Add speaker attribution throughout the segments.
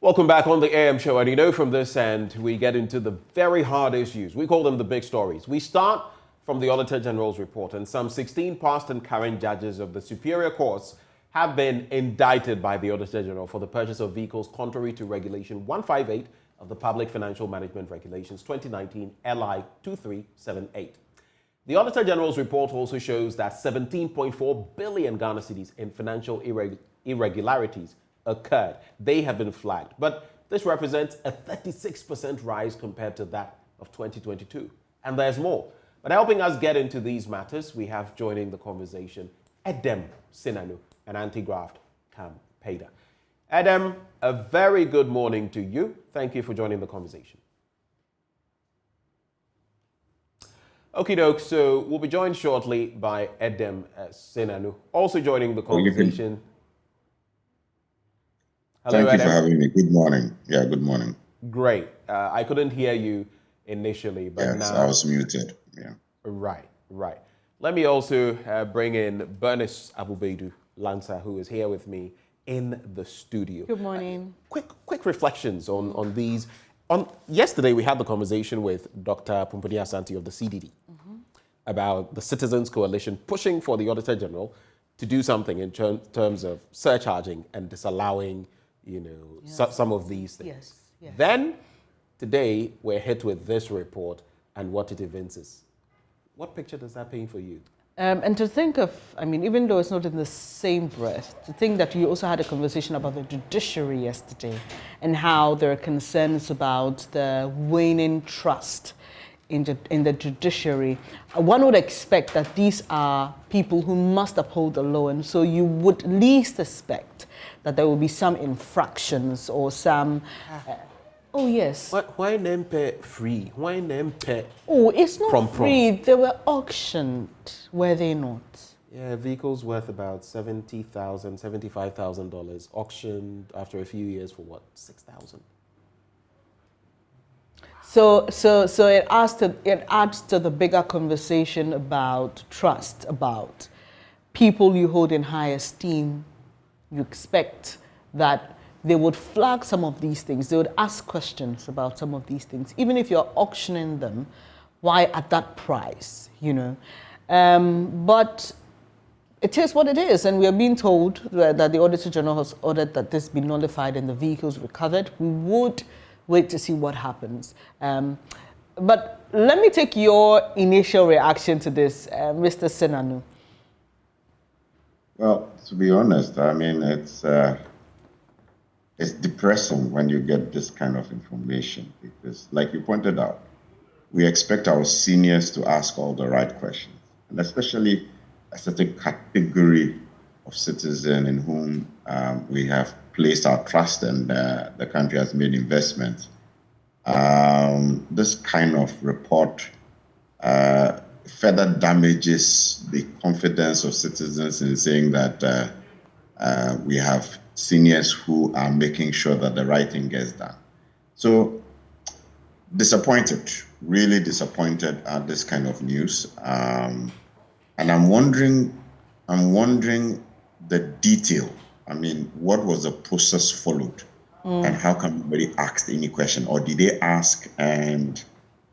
Speaker 1: Welcome back on the AM show. And you know, from this end, we get into the very hard issues. We call them the big stories. We start from the Auditor General's report, and some 16 past and current judges of the Superior Courts have been indicted by the Auditor General for the purchase of vehicles contrary to Regulation 158 of the Public Financial Management Regulations 2019 LI 2378. The Auditor General's report also shows that 17.4 billion Ghana cedis in financial irregularities occurred. They have been flagged, but this represents a 36% rise compared to that of 2022. And there's more. But helping us get into these matters, we have joining the conversation Edem Sinanu, an anti-graft campaigner. Edem, a very good morning to you. Thank you for joining the conversation. Okie doke, so we'll be joined shortly by Edem Sinanu, also joining the conversation. Hello,
Speaker 2: Thank you
Speaker 1: Edem.
Speaker 2: for having me. Good morning. Yeah, good morning.
Speaker 1: Great. I couldn't hear you initially, but
Speaker 2: Yes,
Speaker 1: now...
Speaker 2: I was muted. Yeah.
Speaker 1: Right. Let me also bring in Bernice Abu-Baidoo, Lansah, who is here with me in the studio.
Speaker 3: Good morning.
Speaker 1: Quick reflections on these. Yesterday, we had the conversation with Dr. Pumpuni Asante of the CDD about the Citizens Coalition pushing for the Auditor General to do something in terms of surcharging and disallowing, some of these things.
Speaker 3: Yes.
Speaker 1: Then, today, we're hit with this report and what it evinces. What picture does that paint for you?
Speaker 3: And to think of, even though it's not in the same breath, to think that you also had a conversation about the judiciary yesterday and how there are concerns about the waning trust in the judiciary. One would expect that these are people who must uphold the law, and so you would least expect that there will be some infractions or some... Oh, yes.
Speaker 1: Why name pay free? Why name pay?
Speaker 3: Oh, it's not free. They were auctioned, were they not?
Speaker 1: Yeah, vehicles worth about $70,000, $75,000, auctioned after a few years for what, $6,000?
Speaker 3: So it adds to the bigger conversation about trust, about people you hold in high esteem. You expect that they would flag some of these things. They would ask questions about some of these things. Even if you're auctioning them, why at that price, But it is what it is. And we are being told that the Auditor General has ordered that this be nullified and the vehicles recovered. We would wait to see what happens. But let me take your initial reaction to this, Mr. Sinanu.
Speaker 2: Well, to be honest, it's depressing when you get this kind of information because, like you pointed out, we expect our seniors to ask all the right questions, and especially a certain category of citizen in whom we have placed our trust and the country has made investments. This kind of report further damages the confidence of citizens in saying that we have seniors who are making sure that the right thing gets done. So disappointed, really disappointed at this kind of news. And I'm wondering the detail. What was the process followed? And how come nobody asked any question? Or did they ask and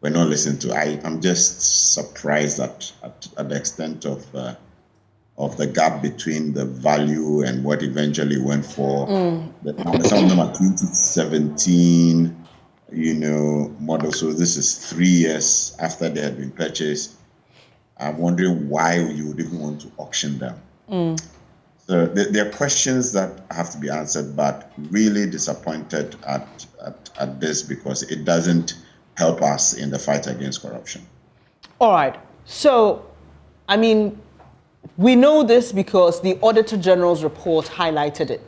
Speaker 2: were not listened to? I'm just surprised at the extent of the gap between the value and what eventually went for. Some of them are 2017, model. So this is 3 years after they had been purchased. I'm wondering why you would even want to auction them. So there are questions that have to be answered, but really disappointed at this because it doesn't help us in the fight against corruption.
Speaker 3: All right. So, we know this because the Auditor General's report highlighted it.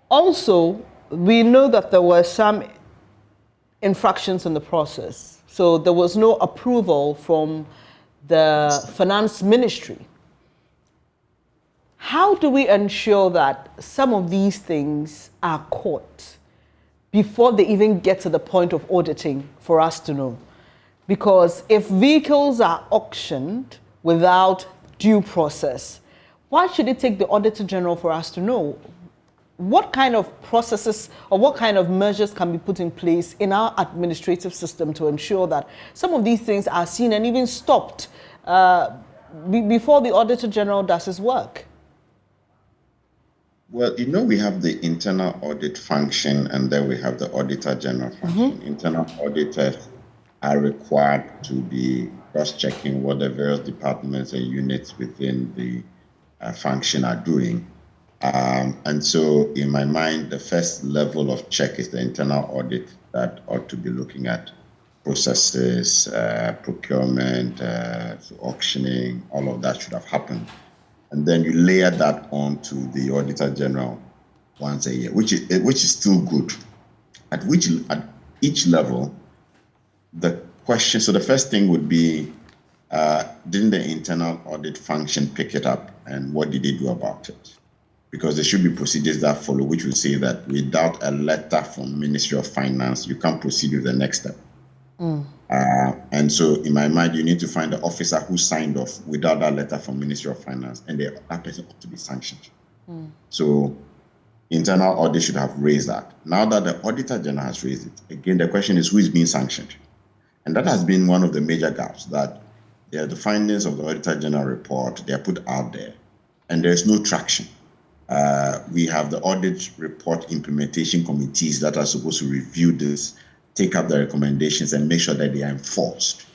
Speaker 3: Also, we know that there were some infractions in the process. So there was no approval from the Finance Ministry. How do we ensure that some of these things are caught before they even get to the point of auditing for us to know? Because if vehicles are auctioned without due process, why should it take the Auditor General for us to know? what kind of processes or what kind of measures can be put in place in our administrative system to ensure that some of these things are seen and even stopped before the Auditor General does his work?
Speaker 2: Well, we have the internal audit function and then we have the Auditor General function. Internal auditors are required to be cross-checking what the various departments and units within the function are doing. And so, in my mind, the first level of check is the internal audit that ought to be looking at processes, procurement, auctioning, all of that should have happened. And then you layer that on to the Auditor General once a year, which is still good. At each level, the question, so the first thing would be, didn't the internal audit function pick it up, and what did they do about it? Because there should be procedures that follow, which will say that without a letter from Ministry of Finance, you can't proceed with the next step. And so, in my mind, you need to find the officer who signed off without that letter from Ministry of Finance, and that person ought to be sanctioned. So, internal audit should have raised that. Now that the Auditor General has raised it, again, the question is who is being sanctioned? And that has been one of the major gaps, that the findings of the Auditor General report, they are put out there, and there's no traction. We have the audit report implementation committees that are supposed to review this, take up the recommendations, and make sure that they are enforced.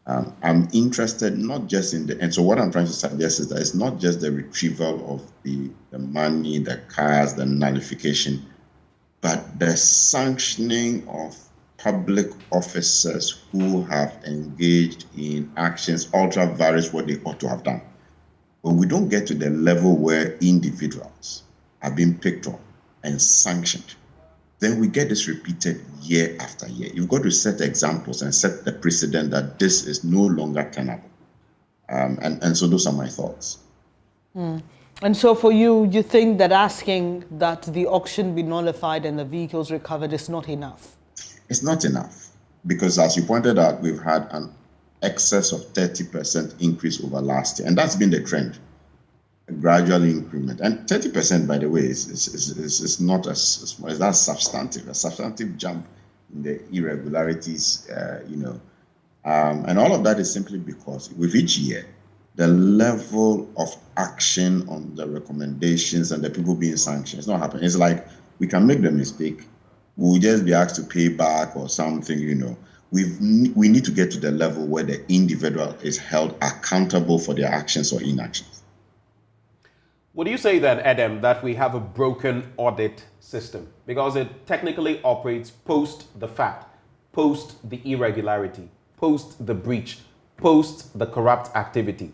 Speaker 2: I'm interested not just in and so what I'm trying to suggest is that it's not just the retrieval of the money, the cars, the nullification, but the sanctioning of public officers who have engaged in actions ultra vires what they ought to have done. When we don't get to the level where individuals are being picked up and sanctioned, then we get this repeated year after year. You've got to set examples and set the precedent that this is no longer tenable. And so those are my thoughts.
Speaker 3: And so for you, you think that asking that the auction be nullified and the vehicles recovered is not enough?
Speaker 2: It's not enough, because as you pointed out, we've had an excess of 30% increase over last year, and that's been the trend, a gradual increment. And 30%, by the way, is not as that's substantive, a substantive jump in the irregularities, and all of that is simply because with each year, the level of action on the recommendations and the people being sanctioned is not happening. It's like we can make the mistake, we'll just be asked to pay back or something, We need to get to the level where the individual is held accountable for their actions or inactions.
Speaker 1: Would you say then, Adam, that we have a broken audit system because it technically operates post the fact, post the irregularity, post the breach, post the corrupt activity?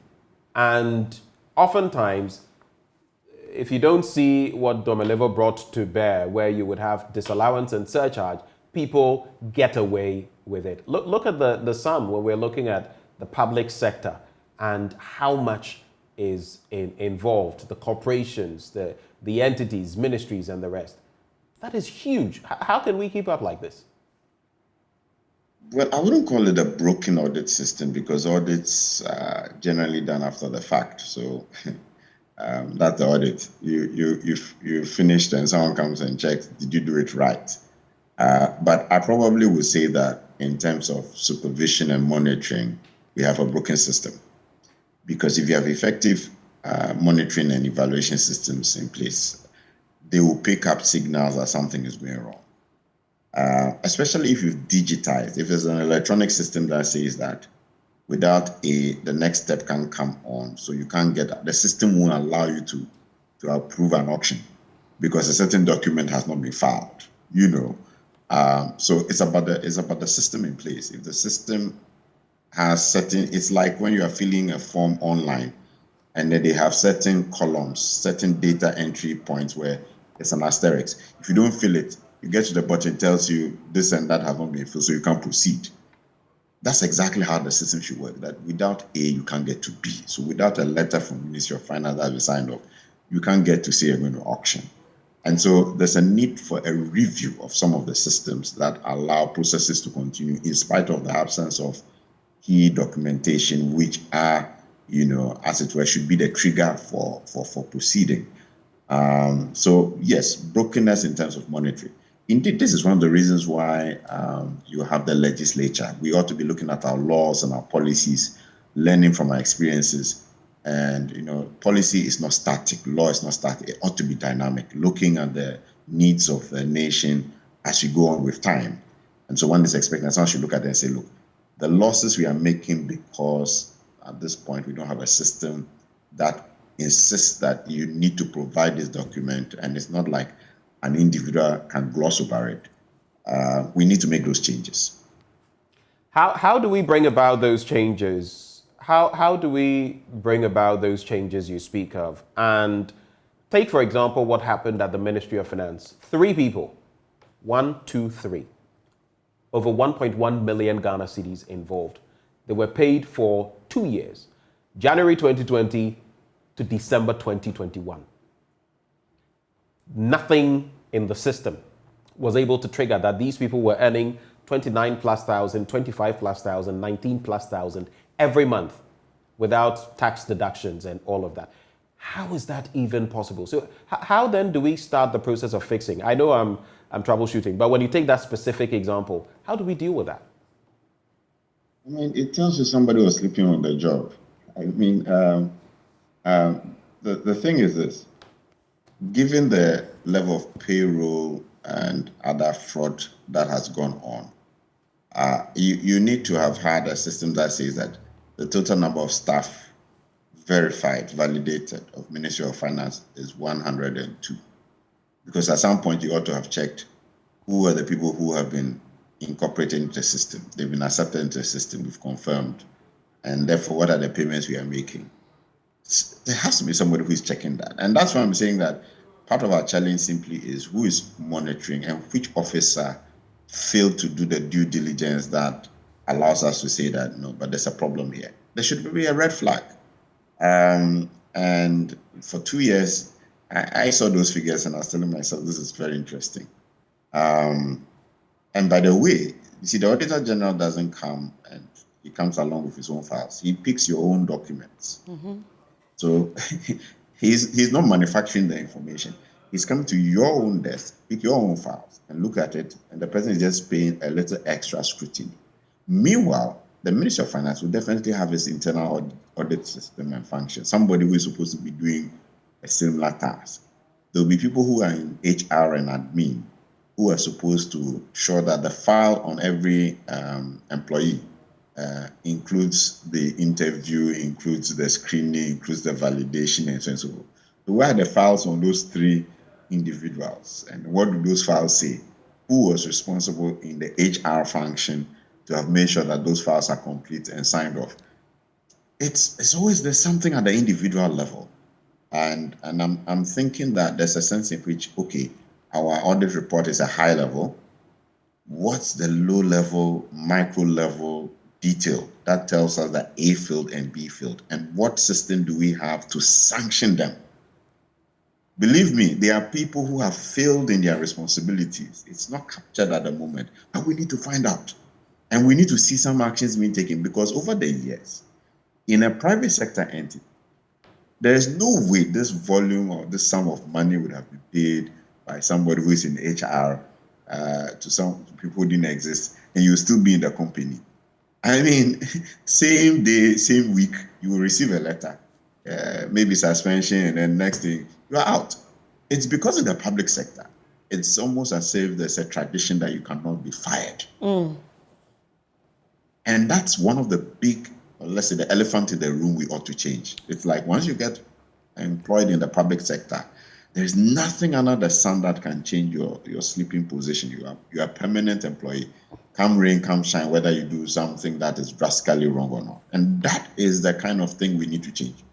Speaker 1: And oftentimes, if you don't see what Domelevo brought to bear, where you would have disallowance and surcharge, people get away with it. Look at the sum when we're looking at the public sector and how much is involved, the corporations, the entities, ministries, and the rest. That is huge. How can we keep up like this?
Speaker 2: Well, I wouldn't call it a broken audit system, because audits are generally done after the fact. So that's the audit. You finished and someone comes and checks, did you do it right? But I probably would say that in terms of supervision and monitoring, we have a broken system. Because if you have effective monitoring and evaluation systems in place, they will pick up signals that something is going wrong. Especially if you've digitized, if there's an electronic system that says that without the next step can come on, so you can't get, the system won't allow you to approve an auction because a certain document has not been filed, So it's about the system in place. If the system has certain, it's like when you are filling a form online and then they have certain columns, certain data entry points where it's an asterisk. If you don't fill it, you get to the button, it tells you this and that has not been filled, so you can't proceed. That's exactly how the system should work, that without A, you can't get to B. So without a letter from the Ministry of Finance that we signed off, you can't get to say you're going to auction. And so there's a need for a review of some of the systems that allow processes to continue in spite of the absence of key documentation, which are, as it were, should be the trigger for proceeding. So yes, brokenness in terms of monitoring. Indeed, this is one of the reasons why you have the legislature. We ought to be looking at our laws and our policies, learning from our experiences. And policy is not static, law is not static. It ought to be dynamic, looking at the needs of the nation as we go on with time. And so one is expecting, someone should look at it and say, look, the losses we are making because at this point we don't have a system that insists that you need to provide this document, and it's not like an individual can gloss over it. We need to make those changes.
Speaker 1: How do we bring about those changes? How do we bring about those changes you speak of? And take, for example, what happened at the Ministry of Finance. 3 people, 1, 2, 3, over 1.1 million Ghana cedis involved. They were paid for 2 years, January 2020 to December 2021. Nothing in the system was able to trigger that these people were earning 29,000+, 25,000+, 19,000+ every month without tax deductions and all of that. How is that even possible? So how then do we start the process of fixing? I know I'm troubleshooting, but when you take that specific example, how do we deal with that?
Speaker 2: I mean, it tells you somebody was sleeping on the job. I mean, the thing is this: given the level of payroll and other fraud that has gone on, you need to have had a system that says that the total number of staff verified, validated of Ministry of Finance is 102. Because at some point you ought to have checked who are the people who have been incorporated into the system. They've been accepted into the system, we've confirmed. And therefore, what are the payments we are making? There has to be somebody who is checking that. And that's why I'm saying that part of our challenge simply is who is monitoring and which officer failed to do the due diligence that allows us to say that, no, but there's a problem here. There should be a red flag. And for 2 years, I saw those figures and I was telling myself, this is very interesting. And by the way, you see, the Auditor General doesn't come and he comes along with his own files. He picks your own documents. Mm-hmm. So he's not manufacturing the information. He's coming to your own desk, pick your own files and look at it, and the person is just paying a little extra scrutiny. Meanwhile, the Ministry of Finance will definitely have its internal audit system and function. Somebody who is supposed to be doing a similar task. There will be people who are in HR and admin who are supposed to ensure that the file on every employee includes the interview, includes the screening, includes the validation, and so on and so forth. So where are the files on those 3 individuals? And what do those files say? Who was responsible in the HR function to have made sure that those files are complete and signed off? It's always there's something at the individual level. And I'm thinking that there's a sense in which, okay, our audit report is a high level. What's the low level, micro level detail that tells us that A failed and B failed? And what system do we have to sanction them? Believe me, there are people who have failed in their responsibilities. It's not captured at the moment, but we need to find out. And we need to see some actions being taken, because over the years, in a private sector entity, there is no way this volume or this sum of money would have been paid by somebody who is in HR to some people who didn't exist, and you will still be in the company. I mean, same day, same week, you will receive a letter, maybe suspension, and then next thing, you are out. It's because of the public sector. It's almost as if there's a tradition that you cannot be fired. Mm. And that's one of the big, let's say, the elephant in the room we ought to change. It's like once you get employed in the public sector, there's nothing under the sun that can change your sleeping position. You are a permanent employee. Come rain, come shine, whether you do something that is drastically wrong or not. And that is the kind of thing we need to change.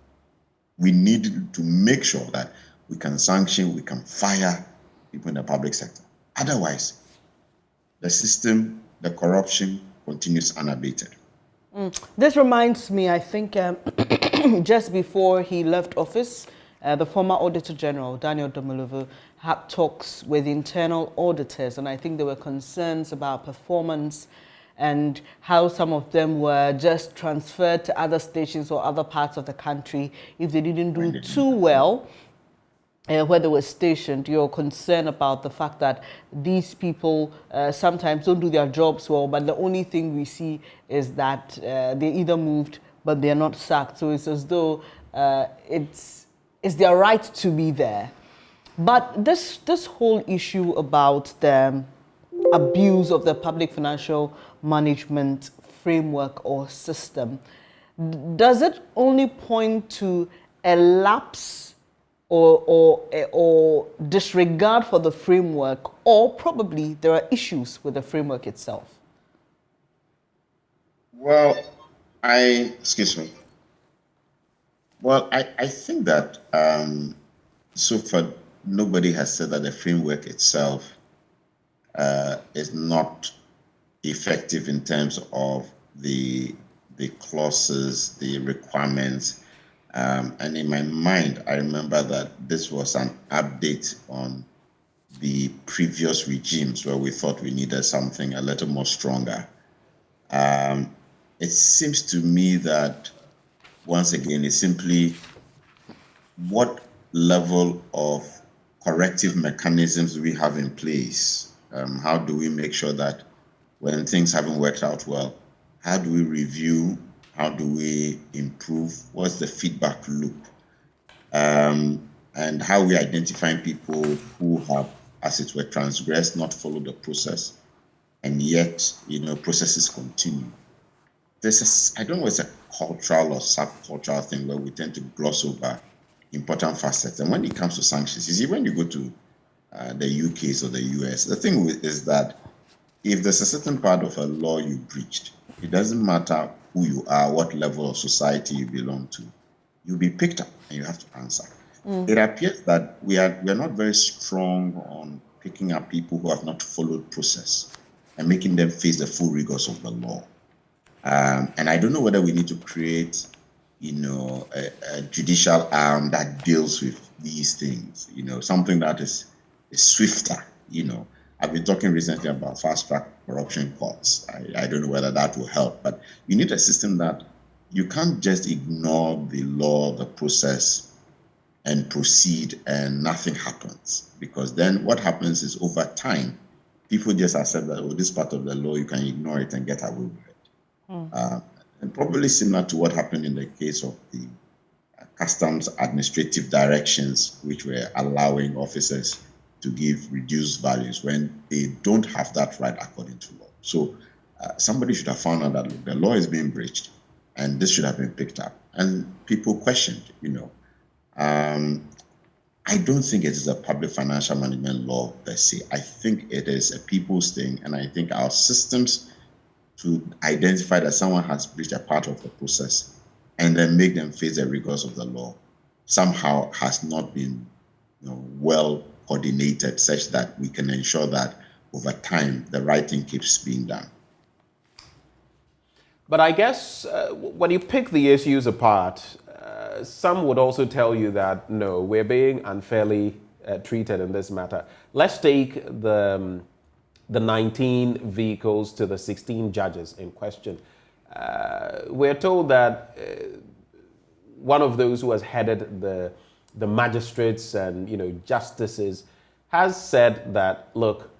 Speaker 2: We need to make sure that we can sanction, we can fire people in the public sector. Otherwise, the system, the corruption continues unabated.
Speaker 3: This reminds me, I think, just before he left office, the former Auditor General, Daniel Domolovu, had talks with internal auditors, and I think there were concerns about performance and how some of them were just transferred to other stations or other parts of the country if they didn't do too well. where they were stationed, you're concerned about the fact that these people sometimes don't do their jobs well, but the only thing we see is that they either moved, but they're not sacked. So it's as though it's their right to be there. But this whole issue about the abuse of the public financial management framework or system, does it only point to a lapse or disregard for the framework, or probably there are issues with the framework itself?
Speaker 2: Well, excuse me. Well, I think that so far nobody has said that the framework itself is not effective in terms of the clauses, the requirements. And in my mind, I remember that this was an update on the previous regimes where we thought we needed something a little more stronger. It seems to me that, once again, it's simply what level of corrective mechanisms do we have in place? How do we make sure that when things haven't worked out well, how do we review? How do we improve? What's the feedback loop? And how we identifying people who have, as it were, transgressed, not followed the process, and yet, processes continue. I don't know, it's a cultural or subcultural thing where we tend to gloss over important facets. And when it comes to sanctions, you see, when you go to the UKs or the US, the thing is that if there's a certain part of a law you breached, it doesn't matter who you are, what level of society you belong to, you'll be picked up and you have to answer. It appears that we are not very strong on picking up people who have not followed process and making them face the full rigors of the law. And I don't know whether we need to create, a judicial arm that deals with these things, something that is swifter, I've been talking recently about fast-track corruption courts. I don't know whether that will help, but you need a system that you can't just ignore the law, the process, and proceed and nothing happens. Because then what happens is, over time, people just accept that, this part of the law, you can ignore it and get away with it. And probably similar to what happened in the case of the customs administrative directions, which were allowing officers to give reduced values when they don't have that right according to law. So somebody should have found out that, look, the law is being breached and this should have been picked up. And people questioned, I don't think it is a public financial management law per se. I think it is a people's thing. And I think our systems to identify that someone has breached a part of the process and then make them face the rigors of the law somehow has not been well coordinated, such that we can ensure that over time the right thing keeps being done.
Speaker 1: But I guess when you pick the issues apart, some would also tell you that, no, we're being unfairly treated in this matter. Let's take the 19 vehicles to the 16 judges in question. We're told that one of those who has headed the magistrates and justices has said that, look,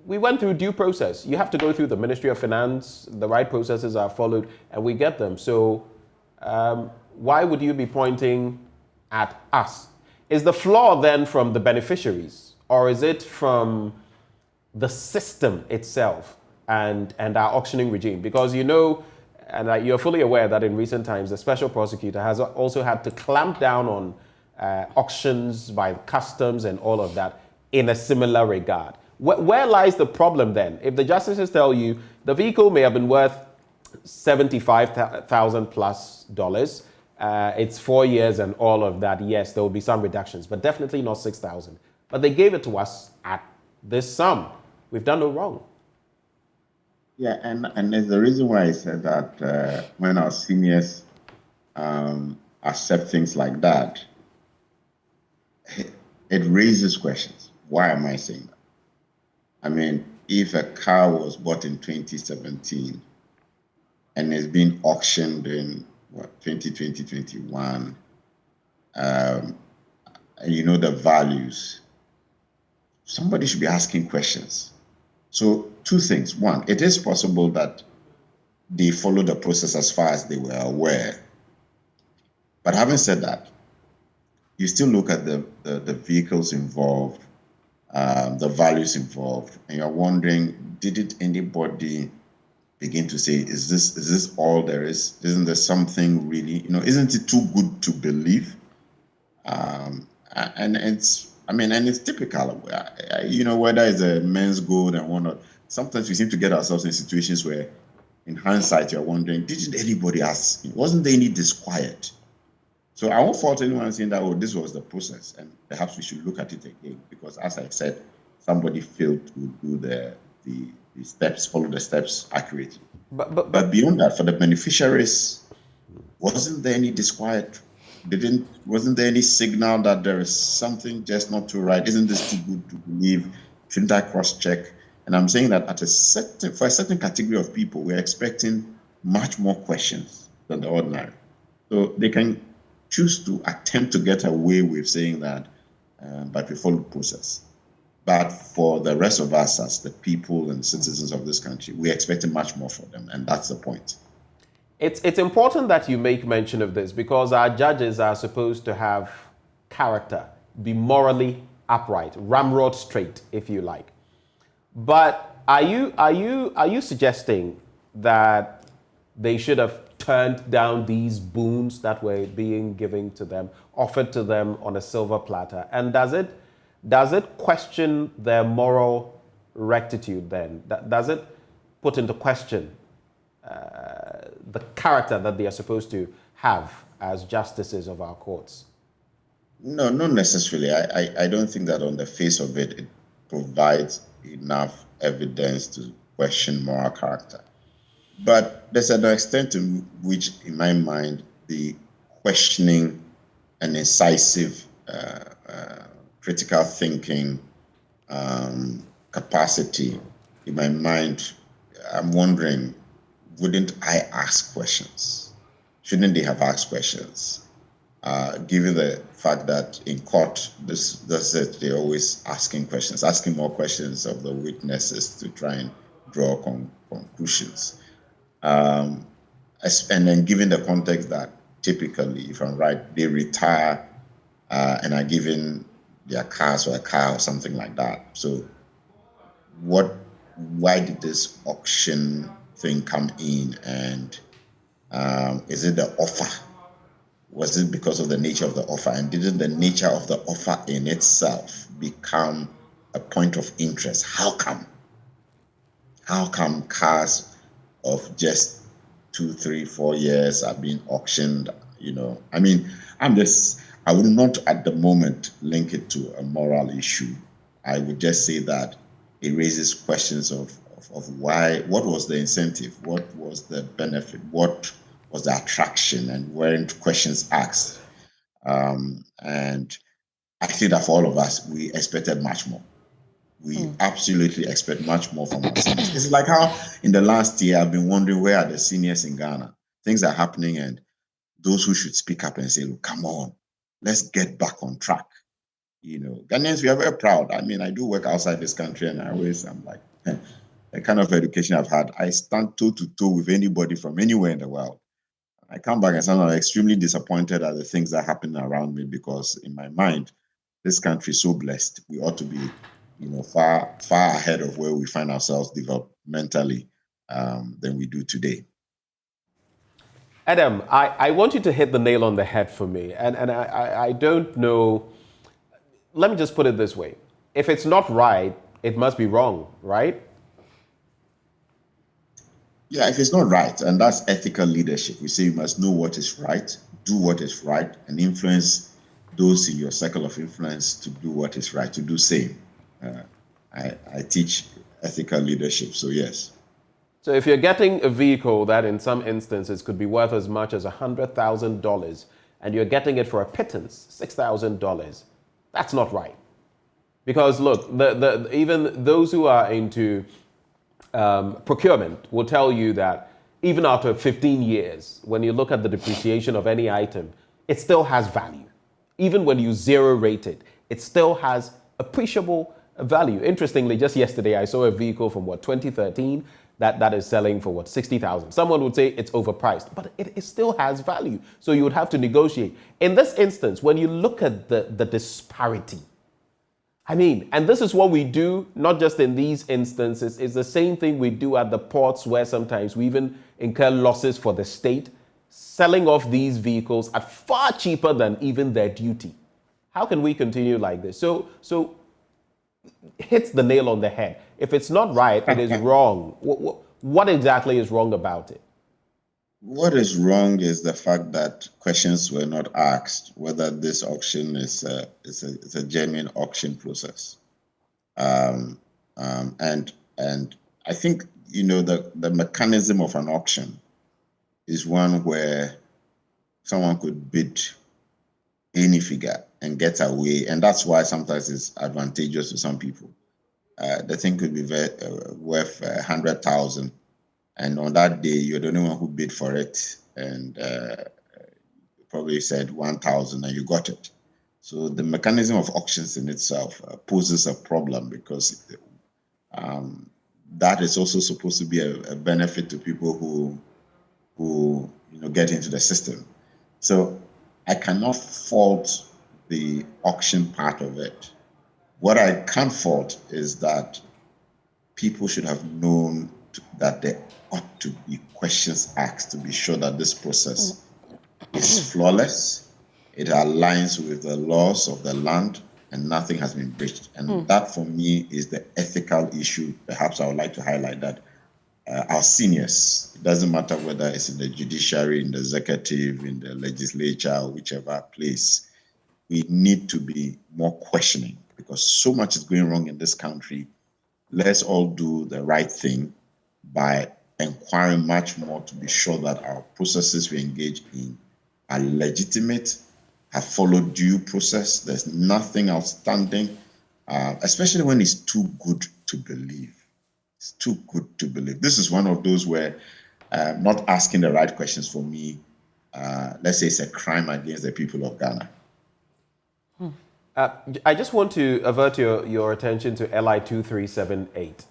Speaker 1: we went through due process. You have to go through the Ministry of Finance. The right processes are followed, and we get them. So why would you be pointing at us? Is the flaw then from the beneficiaries, or is it from the system itself and our auctioning regime? Because and you're fully aware that in recent times, the special prosecutor has also had to clamp down on auctions by customs and all of that in a similar regard. Where lies the problem then? If the justices tell you the vehicle may have been worth $75,000 plus, it's 4 years and all of that, yes, there will be some reductions, but definitely not 6,000. But they gave it to us at this sum. We've done no wrong.
Speaker 2: Yeah, and there's the reason why I said that when our seniors accept things like that, it raises questions. Why am I saying that? I mean, if a car was bought in 2017 and is being auctioned in 2020, 2021, and you know the values, somebody should be asking questions. So two things. One, it is possible that they followed the process as far as they were aware. But having said that, you still look at the vehicles involved, the values involved, and you're wondering, didn't anybody begin to say, is this all there is? Isn't there something really, isn't it too good to believe? And it's typical, whether it's a men's goal and whatnot. Sometimes we seem to get ourselves in situations where, in hindsight, you're wondering, didn't anybody ask? Wasn't there any disquiet? So I won't fault anyone saying that, this was the process, and perhaps we should look at it again, because as I said, somebody failed to do the steps, follow the steps accurately. But beyond that, for the beneficiaries, wasn't there any disquiet? Wasn't there any signal that there is something just not too right? Isn't this too good to believe? Shouldn't I cross-check? And I'm saying that for a certain category of people, we're expecting much more questions than the ordinary. So they can choose to attempt to get away with saying that, but we follow the process. But for the rest of us, as the people and citizens of this country, we're expecting much more from them, and that's the point.
Speaker 1: It's important that you make mention of this, because our judges are supposed to have character, be morally upright, ramrod straight, if you like. But are you suggesting that they should have turned down these boons that were being given to them, offered to them on a silver platter? And does it question their moral rectitude then? Does it put into question the character that they are supposed to have as justices of our courts?
Speaker 2: No, not necessarily. I don't think that on the face of it, it provides enough evidence to question moral character. But there's an extent to which, in my mind, the questioning and incisive critical thinking capacity, in my mind, I'm wondering, wouldn't I ask questions? Shouldn't they have asked questions? Given the fact that in court, they're always asking questions, asking more questions of the witnesses to try and draw conclusions. And then given the context that typically, if I'm right, they retire and are given their cars or a car or something like that. So why did this auction thing come in? And is it the offer? Was it because of the nature of the offer? And didn't the nature of the offer in itself become a point of interest? How come? How come cars of just 2, 3, 4 years are being auctioned? I would not at the moment link it to a moral issue. I would just say that it raises questions of why, what was the incentive? What was the benefit? What was the attraction? And weren't questions asked? And I think that for all of us, we expected much more. We absolutely expect much more from our seniors. It's like how in the last year, I've been wondering, where are the seniors in Ghana? Things are happening, and those who should speak up and say, look, come on, let's get back on track. Ghanaians, we are very proud. I do work outside this country, and I'm like, the kind of education I've had, I stand toe to toe with anybody from anywhere in the world. I come back and I'm extremely disappointed at the things that happen around me, because in my mind, this country is so blessed. We ought to be, far ahead of where we find ourselves developmentally than we do today.
Speaker 1: Adam, I want you to hit the nail on the head for me. And I don't know. Let me just put it this way. If it's not right, it must be wrong, right?
Speaker 2: Yeah, if it's not right, and that's ethical leadership. We say you must know what is right, do what is right, and influence those in your circle of influence to do what is right, to do same. I teach ethical leadership, so yes.
Speaker 1: So if you're getting a vehicle that in some instances could be worth as much as $100,000 and you're getting it for a pittance, $6,000, that's not right. Because look, even those who are into procurement will tell you that even after 15 years, when you look at the depreciation of any item, it still has value. even when you zero rate it, it still has appreciable value. Interestingly, just yesterday, I saw a vehicle from 2013 that is selling for 60,000. Someone would say it's overpriced, but it still has value. So you would have to negotiate. In this instance, when you look at the disparity, I mean, and this is what we do, not just in these instances, it's the same thing we do at the ports where sometimes we even incur losses for the state, selling off these vehicles at far cheaper than even their duty. How can we continue like this? So hits the nail on the head. If it's not right, it is wrong. What exactly is wrong about it?
Speaker 2: What is wrong is the fact that questions were not asked whether this auction is a genuine auction process, and I think the mechanism of an auction is one where someone could bid any figure and get away, and that's why sometimes it's advantageous to some people. The thing could be worth 100,000. And on that day, you're the only one who bid for it, and probably said 1,000, and you got it. So the mechanism of auctions in itself poses a problem, because that is also supposed to be a benefit to people who get into the system. So I cannot fault the auction part of it. What I can fault is that people should have known that there ought to be questions asked to be sure that this process is flawless, it aligns with the laws of the land, and nothing has been breached. And that, for me, is the ethical issue. Perhaps I would like to highlight that our seniors, it doesn't matter whether it's in the judiciary, in the executive, in the legislature, or whichever place, we need to be more questioning, because so much is going wrong in this country. Let's all do the right thing by inquiring much more to be sure that our processes we engage in are legitimate, have followed due process. There's nothing outstanding, especially when it's too good to believe. It's too good to believe. This is one of those where not asking the right questions, for me, let's say it's a crime against the people of Ghana.
Speaker 1: I just want to avert your attention to LI 2378.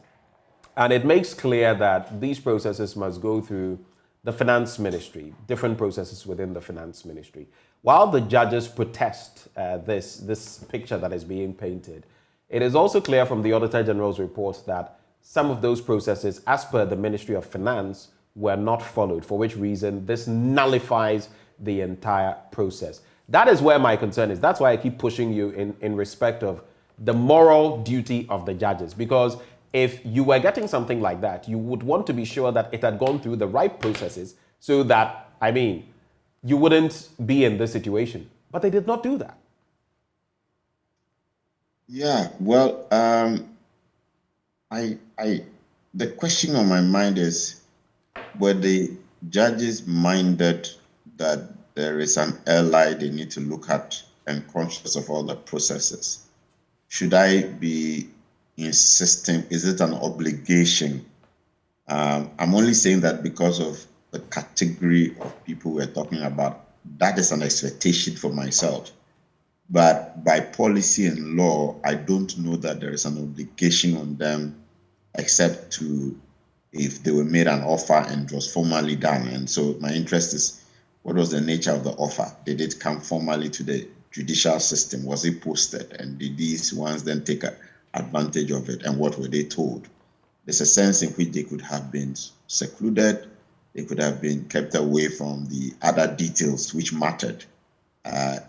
Speaker 1: And it makes clear that these processes must go through the finance ministry, different processes within the finance ministry. While the judges protest this picture that is being painted, it is also clear from the Auditor General's report that some of those processes, as per the Ministry of Finance, were not followed, for which reason this nullifies the entire process. That is where my concern is. That's why I keep pushing you in respect of the moral duty of the judges, because if you were getting something like that, you would want to be sure that it had gone through the right processes so that, you wouldn't be in this situation. But they did not do that.
Speaker 2: Yeah, well, the question on my mind is, were the judges minded that there is an ally they need to look at and conscious of all the processes? Should I be insisting, is it an obligation? I'm only saying that because of the category of people we're talking about. That is an expectation for myself. But by policy and law, I don't know that there is an obligation on them, except if they were made an offer and it was formally done. And so my interest is, what was the nature of the offer? Did it come formally to the judicial system? Was it posted? And did these ones then take advantage of it? And what were they told? There's a sense in which they could have been secluded. They could have been kept away from the other details which mattered.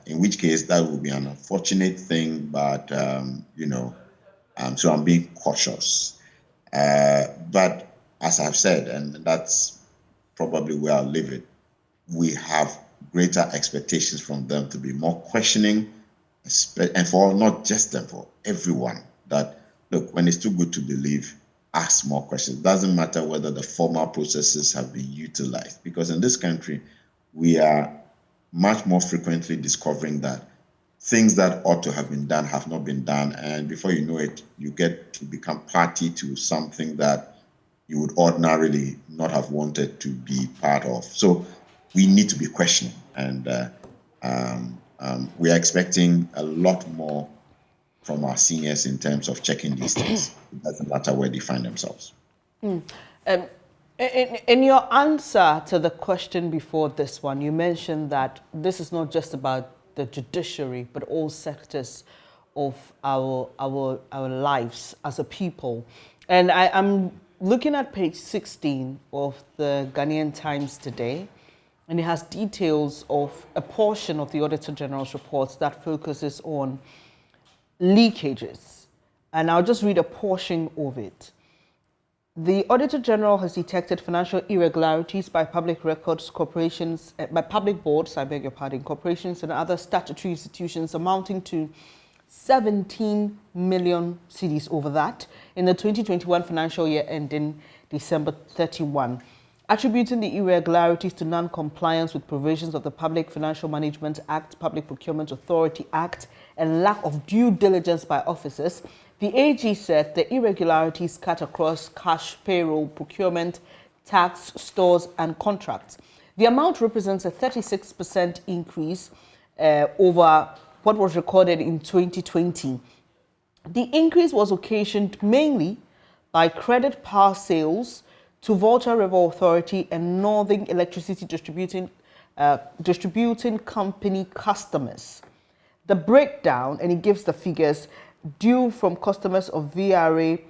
Speaker 2: In which case, that would be an unfortunate thing, but, so I'm being cautious. But as I've said, and that's probably where I'll leave it, we have greater expectations from them to be more questioning, and for not just them, for everyone, that, look, when it's too good to believe, ask more questions. It doesn't matter whether the formal processes have been utilized, because in this country, we are much more frequently discovering that things that ought to have been done have not been done, and before you know it, you get to become party to something that you would ordinarily not have wanted to be part of. So we need to be questioning, and We are expecting a lot more from our seniors in terms of checking these things. It doesn't matter where they find themselves.
Speaker 3: In your answer to the question before this one, you mentioned that this is not just about the judiciary, but all sectors of our lives as a people. And I'm looking at page 16 of the Ghanaian Times today, and it has details of a portion of the Auditor General's reports that focuses on leakages. And I'll just read a portion of it. The Auditor General has detected financial irregularities by public records corporations, by public boards, I beg your pardon, corporations and other statutory institutions amounting to 17 million cedis over that in the 2021 financial year ending December 31, attributing the irregularities to non-compliance with provisions of the Public Financial Management Act, Public Procurement Authority Act, and lack of due diligence by officers. The AG said the irregularities cut across cash, payroll, procurement, tax, stores, and contracts. The amount represents a 36% increase over what was recorded in 2020. The increase was occasioned mainly by credit power sales to Volta River Authority and Northern Electricity Distributing Company customers. The breakdown, and it gives the figures, due from customers of VRA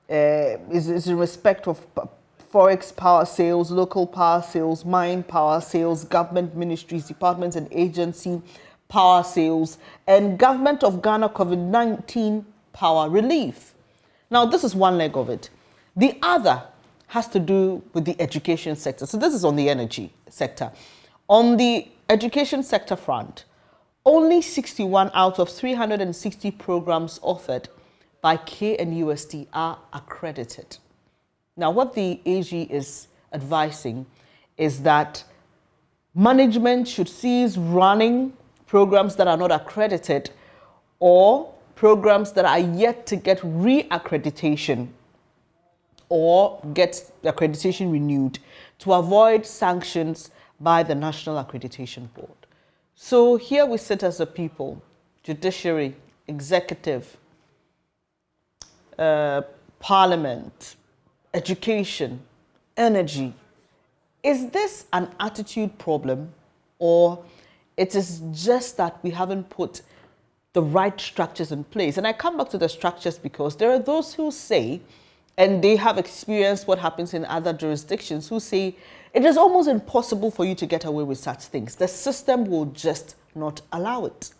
Speaker 3: is in respect of forex power sales, local power sales, mine power sales, government ministries, departments and agency power sales, and Government of Ghana COVID-19 power relief. Now, this is one leg of it. The other has to do with the education sector. So this is on the energy sector. On the education sector front, only 61 out of 360 programs offered by KNUST are accredited. Now, what the AG is advising is that management should cease running programs that are not accredited or programs that are yet to get re-accreditation or get the accreditation renewed to avoid sanctions by the National Accreditation Board. So here we sit as a people, judiciary, executive, parliament, education, energy. Is this an attitude problem, or it is just that we haven't put the right structures in place? And I come back to the structures because there are those who say, and they have experienced what happens in other jurisdictions, who say it is almost impossible for you to get away with such things. The system will just not allow it.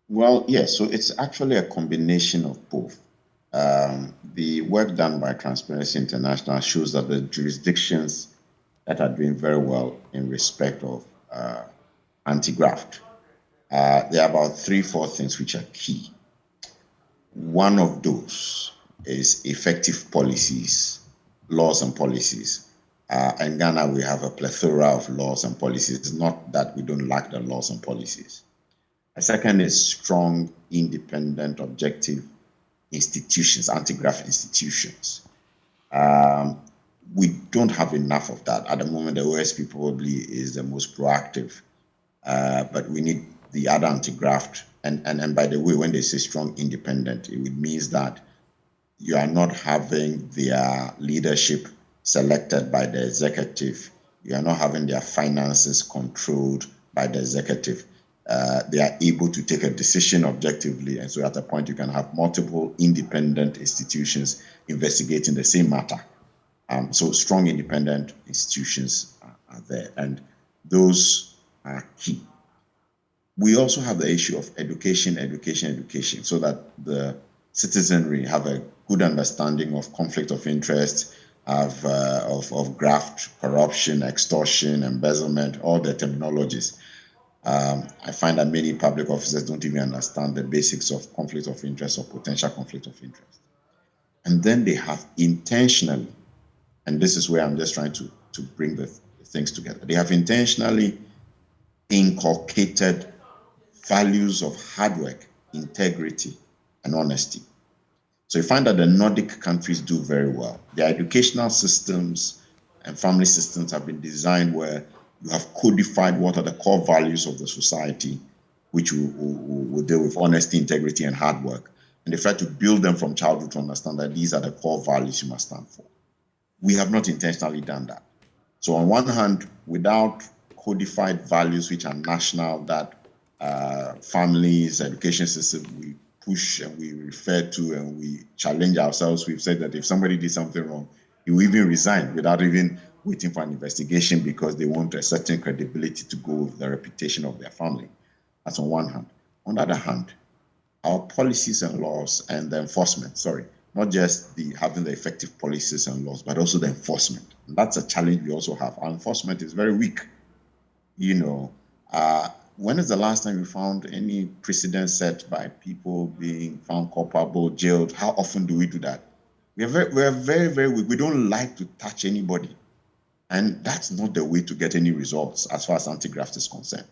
Speaker 2: Well, yes, so it's actually a combination of both. The work done by Transparency International shows that the jurisdictions that are doing very well in respect of anti-graft, there are about 3-4 things which are key. One of those is effective policies, laws and policies. In Ghana, we have a plethora of laws and policies. It's not that we don't lack the laws and policies. A second is strong, independent, objective institutions, anti-graft institutions. We don't have enough of that. At the moment, the OSP probably is the most proactive, but we need the other anti-graft. And by the way, when they say strong, independent, it means that you are not having their leadership selected by the executive. You are not having their finances controlled by the executive. They are able to take a decision objectively. And so at a point, you can have multiple independent institutions investigating the same matter. So strong independent institutions are there. And those are key. We also have the issue of education, so that the citizenry have a good understanding of conflict of interest, of graft, corruption, extortion, embezzlement, all the terminologies. I find that many public officers don't even understand the basics of conflict of interest or potential conflict of interest. And then they have intentionally, and this is where I'm just trying to bring the things together, they have intentionally inculcated values of hard work, integrity, and honesty. So you find that the Nordic countries do very well. Their educational systems and family systems have been designed where You have codified what are the core values of the society, which will deal with honesty, integrity, and hard work. And they try to build them from childhood to understand that these are the core values you must stand for. We have not intentionally done that. So on one hand, without codified values which are national, that families, education system, we push and we refer to and we challenge ourselves. We've said that if somebody did something wrong, he will even resign without even waiting for an investigation because they want a certain credibility to go with the reputation of their family. That's on one hand. On the other hand, our policies and laws and the enforcement, not just having the effective policies and laws, but also the enforcement. And that's a challenge we also have. Our enforcement is very weak. When is the last time you found any precedent set by people being found culpable, jailed? How often do we do that? We are very, very weak. We don't like to touch anybody. And that's not the way to get any results as far as anti-graft is concerned.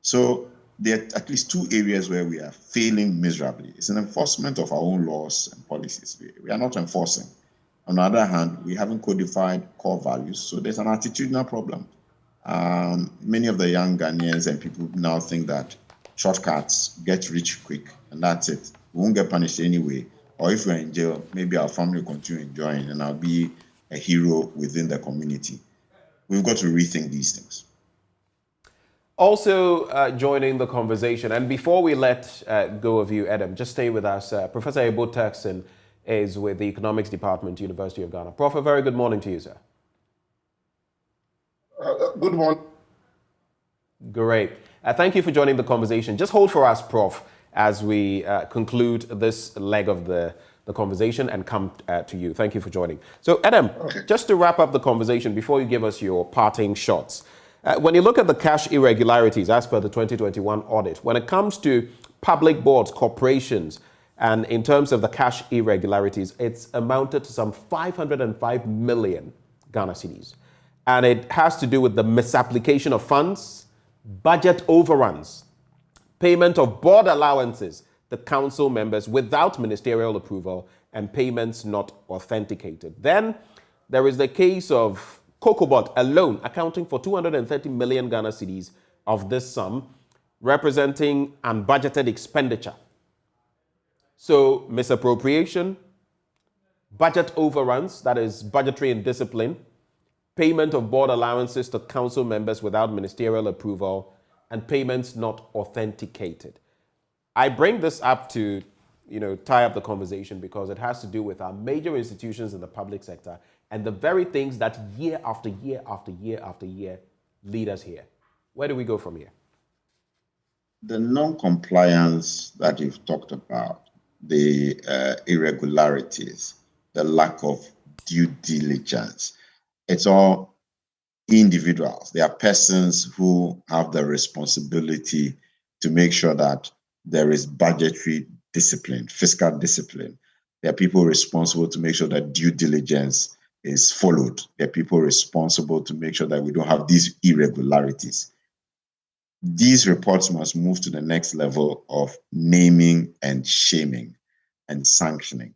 Speaker 2: So there are at least two areas where we are failing miserably. It's an enforcement of our own laws and policies. We are not enforcing. On the other hand, we haven't codified core values. So there's an attitudinal problem. Many of the young Ghanaians and people now think that shortcuts, get rich quick, and that's it. We won't get punished anyway. Or if we're in jail, maybe our family will continue enjoying and I'll be a hero within the community. We've got to rethink these things.
Speaker 1: Also joining the conversation, and before we let go of you, Adam, just stay with us. Professor Ebo Turkson is with the Economics Department, University of Ghana. Prof, a very good morning to you, sir.
Speaker 4: Good morning.
Speaker 1: Great. Thank you for joining the conversation. Just hold for us, Prof, as we conclude this leg of the conversation and come to you. Thank you for joining. So, Adam, just to wrap up the conversation before you give us your parting shots, when you look at the cash irregularities as per the 2021 audit, when it comes to public boards, corporations, and in terms of the cash irregularities, it's amounted to some 505 million Ghana cedis. And it has to do with the misapplication of funds, budget overruns, payment of board allowances to council members without ministerial approval, and payments not authenticated. Then there is the case of Cocobot alone, accounting for 230 million Ghana cedis of this sum, representing unbudgeted expenditure. So misappropriation, budget overruns, that is budgetary indiscipline, payment of board allowances to council members without ministerial approval, and payments not authenticated. I bring this up to, tie up the conversation because it has to do with our major institutions in the public sector and the very things that year after year after year after year lead us here. Where do we go from here?
Speaker 2: The non-compliance that you've talked about, the irregularities, the lack of due diligence, it's all individuals. They are persons who have the responsibility to make sure that there is budgetary discipline, fiscal discipline. There are people responsible to make sure that due diligence is followed. There are people responsible to make sure that we don't have these irregularities. These reports must move to the next level of naming and shaming and sanctioning.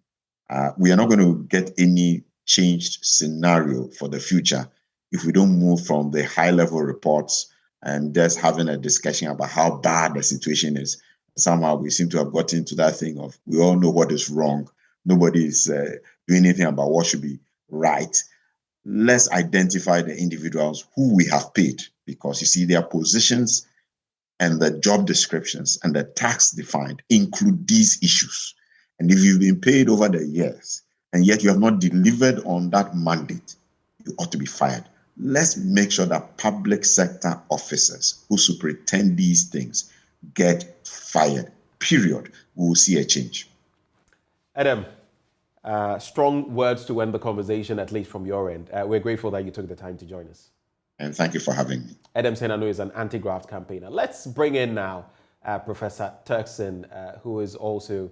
Speaker 2: We are not going to get any changed scenario for the future if we don't move from the high-level reports and just having a discussion about how bad the situation is. Somehow we seem to have gotten into that thing of we all know what is wrong. Nobody is doing anything about what should be right. Let's identify the individuals who we have paid, because you see their positions and the job descriptions and the tax defined include these issues. And if you've been paid over the years and yet you have not delivered on that mandate, you ought to be fired. Let's make sure that public sector officers who superintend these things get fired, period. We will see a change.
Speaker 1: Adam, strong words to end the conversation, at least from your end. We're grateful that you took the time to join us.
Speaker 2: And thank you for having me.
Speaker 1: Adam Senanu is an anti-graft campaigner. Let's bring in now Professor Turkson, who is also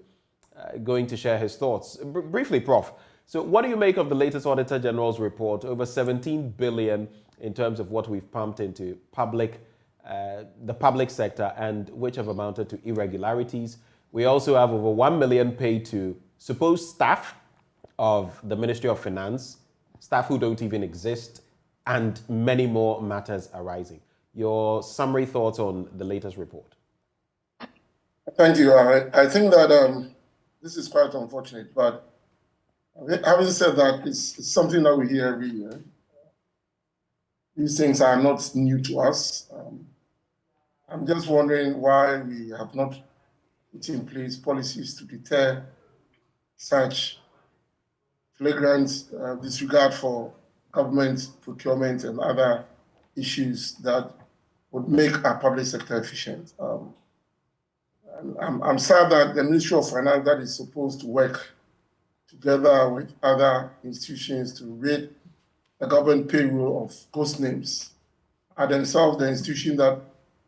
Speaker 1: going to share his thoughts. Briefly, Prof, so what do you make of the latest Auditor General's report? Over 17 billion in terms of what we've pumped into the public sector, and which have amounted to irregularities. We also have over 1 million paid to supposed staff of the Ministry of Finance, staff who don't even exist, and many more matters arising. Your summary thoughts on the latest report?
Speaker 4: Thank you. I think that this is quite unfortunate, but having said that, it's something that we hear every year. These things are not new to us. I'm just wondering why we have not put in place policies to deter such flagrant disregard for government procurement and other issues that would make our public sector efficient. I'm sad that the Ministry of Finance, that is supposed to work together with other institutions to rate the government payroll of ghost names, are themselves the institutions that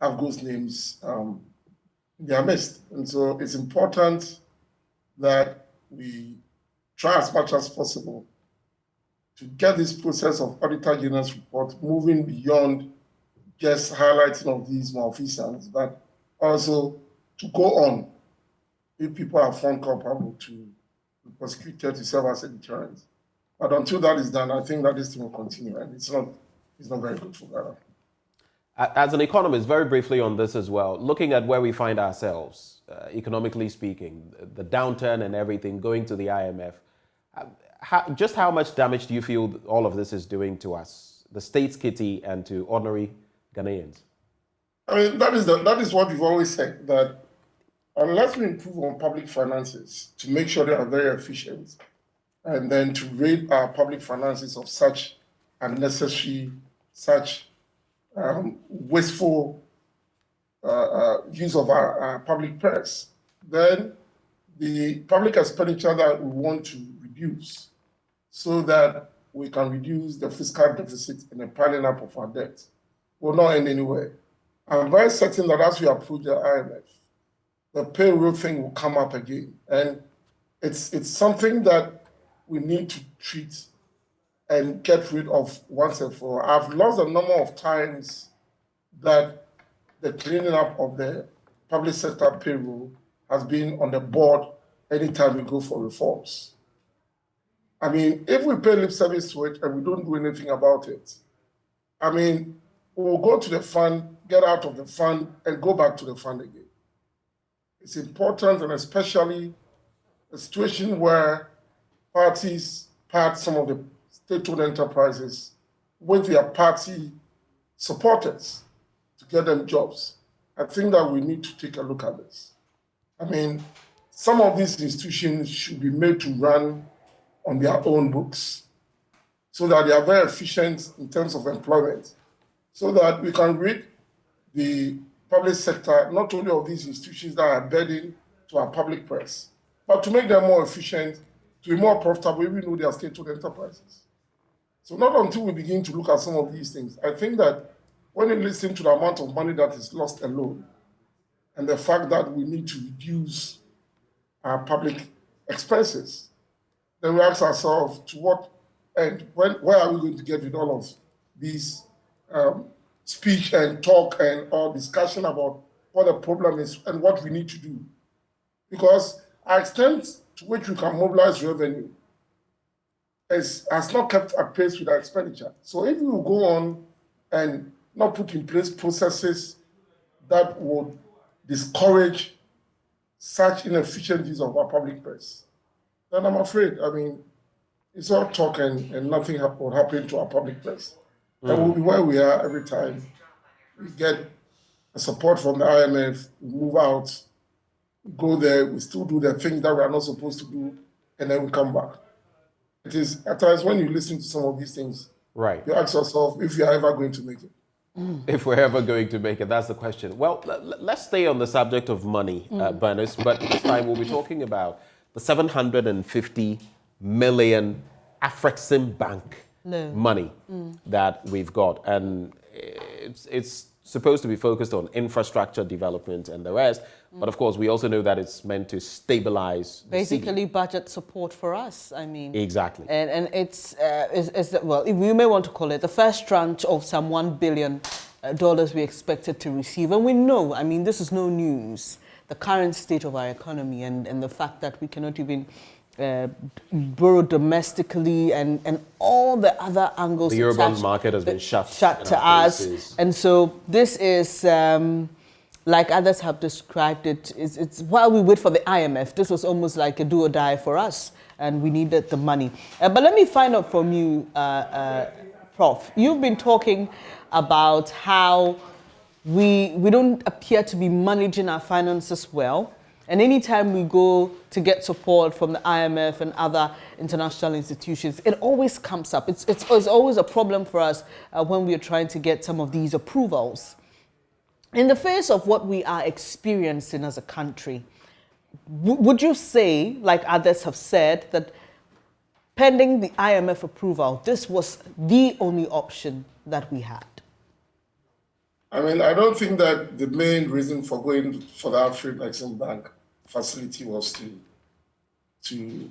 Speaker 4: have ghost names in their midst. And so it's important that we try as much as possible to get this process of Auditor General's report moving beyond just highlighting of these malfeasance, but also to go on if people are found culpable to be prosecuted to serve as a deterrent. But until that is done, I think that this thing will continue, and it's not very good for Ghana.
Speaker 1: As an economist, very briefly on this as well, looking at where we find ourselves, economically speaking, the downturn and everything, going to the IMF, just how much damage do you feel all of this is doing to us, the state's kitty, and to ordinary Ghanaians?
Speaker 4: I mean, that is what we've always said, that unless we improve on public finances to make sure they are very efficient, and then to rid our public finances of such unnecessary, such wasteful use of our public purse, then the public expenditure that we want to reduce so that we can reduce the fiscal deficit and the piling up of our debt will not end anywhere. I'm very certain that as we approach the IMF, the payroll thing will come up again. And it's something that we need to treat and get rid of once and for all. I've lost a number of times that the cleaning up of the public sector payroll has been on the board anytime we go for reforms. I mean, if we pay lip service to it and we don't do anything about it, I mean, we'll go to the fund, get out of the fund, and go back to the fund again. It's important, and especially a situation where parties part some of the state-owned enterprises with their party supporters to get them jobs. I think that we need to take a look at this. I mean, some of these institutions should be made to run on their own books so that they are very efficient in terms of employment, so that we can rid the public sector not only of these institutions that are burden to our public purse, but to make them more efficient, to be more profitable, even though they are state-owned enterprises. So not until we begin to look at some of these things, I think that when you listen to the amount of money that is lost alone, and the fact that we need to reduce our public expenses, then we ask ourselves to what end, where are we going to get with all of these speech and talk and all discussion about what the problem is and what we need to do? Because our extent to which we can mobilize revenue has not kept at pace with our expenditure. So if we will go on and not put in place processes that would discourage such inefficient use of our public purse, then I'm afraid, I mean, it's all talk and nothing will happen to our public purse. That will be where we are every time we get support from the IMF, we move out, we go there, we still do the things that we are not supposed to do, and then we come back. It is at times when you listen to some of these things,
Speaker 1: right,
Speaker 4: you ask yourself if you are ever going to make it.
Speaker 1: If we're ever going to make it, that's the question. Well, let's stay on the subject of money, Bernice, but this time we'll be talking about the 750 million Afrexim Bank money that we've got. And it's supposed to be focused on infrastructure development and the rest. But of course, we also know that it's meant to stabilize
Speaker 3: basically budget support for us. I mean,
Speaker 1: exactly.
Speaker 3: And it's well, we may want to call it the first tranche of some $1 billion we expected to receive. And we know, I mean, this is no news, the current state of our economy and the fact that we cannot even borrow domestically and all the other angles.
Speaker 1: The Eurobond
Speaker 3: attached-
Speaker 1: market has been shut in
Speaker 3: to
Speaker 1: our
Speaker 3: us.
Speaker 1: faces.
Speaker 3: And so this is, like others have described it, it's while we wait for the IMF, this was almost like a do or die for us, and we needed the money. But let me find out from you, Prof. You've been talking about how we don't appear to be managing our finances well. And anytime we go to get support from the IMF and other international institutions, it always comes up. It's always a problem for us when we are trying to get some of these approvals. In the face of what we are experiencing as a country, would you say, like others have said, that pending the IMF approval, this was the only option that we had?
Speaker 4: I mean, I don't think that the main reason for going for the African Exim Bank facility was to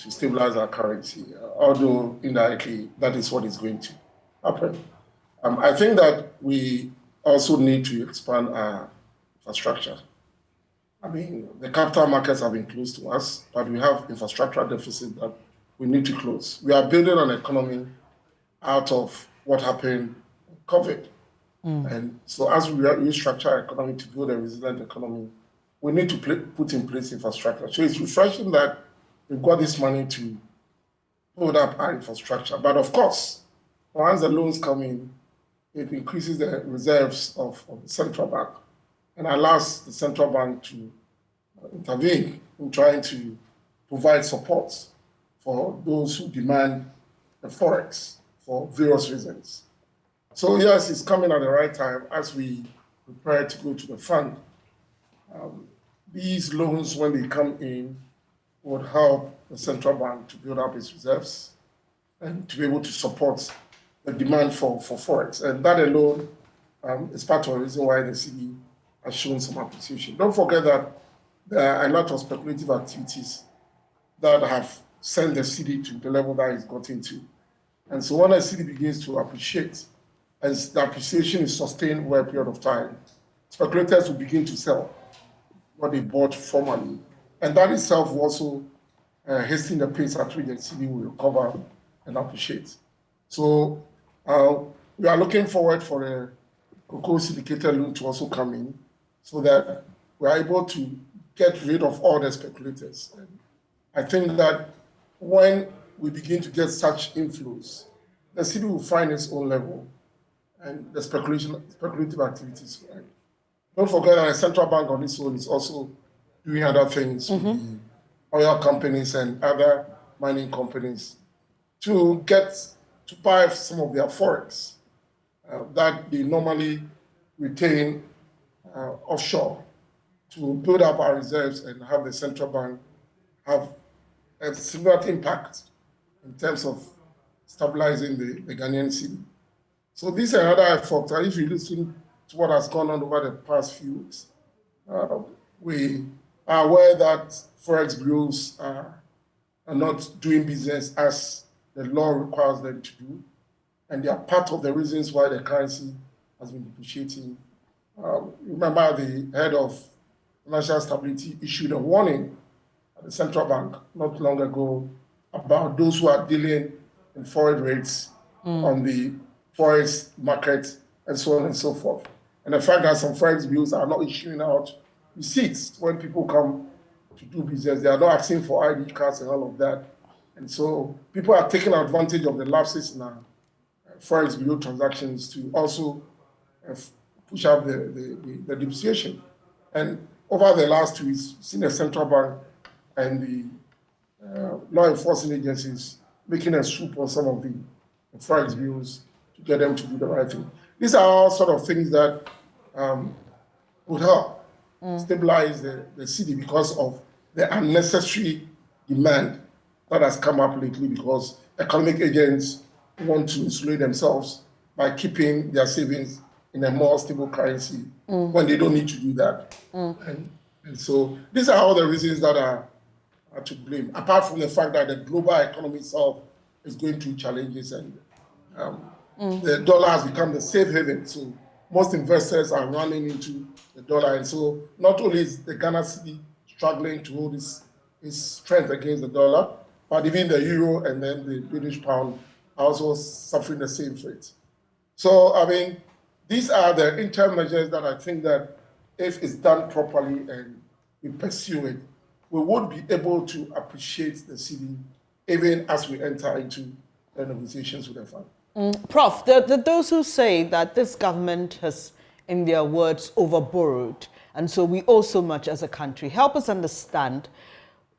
Speaker 4: stabilize our currency, although indirectly that is what is going to happen. I think that we also need to expand our infrastructure. I mean, the capital markets have been closed to us, but we have infrastructure deficit that we need to close. We are building an economy out of what happened with COVID. And so as we restructure our economy to build a resilient economy, we need to put in place infrastructure. So it's refreshing that we've got this money to build up our infrastructure. But of course, once the loans come in, it increases the reserves of the central bank and allows the central bank to intervene in trying to provide support for those who demand the forex for various reasons. So yes, it's coming at the right time as we prepare to go to the fund. These loans, when they come in, would help the central bank to build up its reserves and to be able to support the demand for forex. And that alone is part of the reason why the cedi has shown some appreciation. Don't forget that there are a lot of speculative activities that have sent the cedi to the level that it's gotten to. And so when the cedi begins to appreciate, as the appreciation is sustained over a period of time, speculators will begin to sell what they bought formerly. And that itself will also hasten the pace at which the cedi will recover and appreciate. So we are looking forward for a cocoa syndicated loan to also come in so that we are able to get rid of all the speculators. And I think that when we begin to get such inflows, the cedi will find its own level and the speculative activities. Right? Don't forget that the central bank on its own is also doing other things with the oil companies and other mining companies to buy some of their forex that they normally retain offshore to build up our reserves and have the central bank have a similar impact in terms of stabilizing the Ghanaian cedi. So these are other efforts. And if you listen to what has gone on over the past few weeks, we are aware that forex bureaus are not doing business as the law requires them to do. And they are part of the reasons why the currency has been depreciating. Remember, the head of financial stability issued a warning at the central bank not long ago about those who are dealing in foreign rates on the forex market and so on and so forth. And the fact that some forex bills are not issuing out receipts when people come to do business, they are not asking for ID cards and all of that. And so people are taking advantage of the lapses in our forex bill transactions to also push up the depreciation. And over the last 2 weeks, we've seen the central bank and the law enforcement agencies making a swoop on some of the forex bills to get them to do the right thing. These are all sort of things that would help stabilize the cedi because of the unnecessary demand that has come up lately because economic agents want to insulate themselves by keeping their savings in a more stable currency when they don't need to do that. And so these are all the reasons that are to blame, apart from the fact that the global economy itself is going through challenges and the dollar has become the safe haven. So most investors are running into the dollar. And so not only is the Ghana cedi struggling to hold its its strength against the dollar, but even the euro and then the British pound are also suffering the same fate. So, I mean, these are the interim measures that I think that if it's done properly and we pursue it, we would be able to appreciate the cedi even as we enter into the negotiations with the fund.
Speaker 3: Prof, those who say that this government has, in their words, overborrowed, and so we owe so much as a country, help us understand.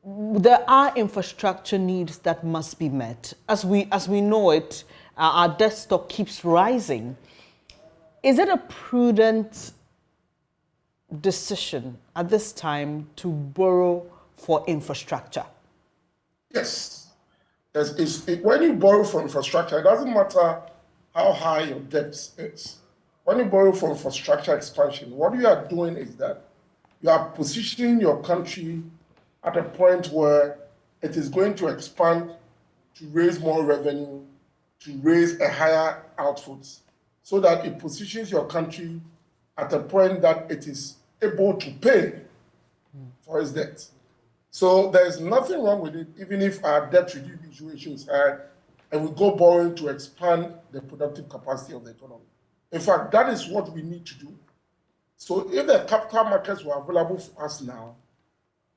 Speaker 3: There are infrastructure needs that must be met. As we know it, our debt stock keeps rising. Is it a prudent decision at this time to borrow for infrastructure?
Speaker 4: Yes. When you borrow for infrastructure, it doesn't matter how high your debt is. When you borrow for infrastructure expansion, what you are doing is that you are positioning your country at a point where it is going to expand to raise more revenue, to raise a higher output, so that it positions your country at a point that it is able to pay for its debt. So there is nothing wrong with it, even if our debt to GDP ratio is high, and we go borrowing to expand the productive capacity of the economy. In fact, that is what we need to do. So if the capital markets were available for us now,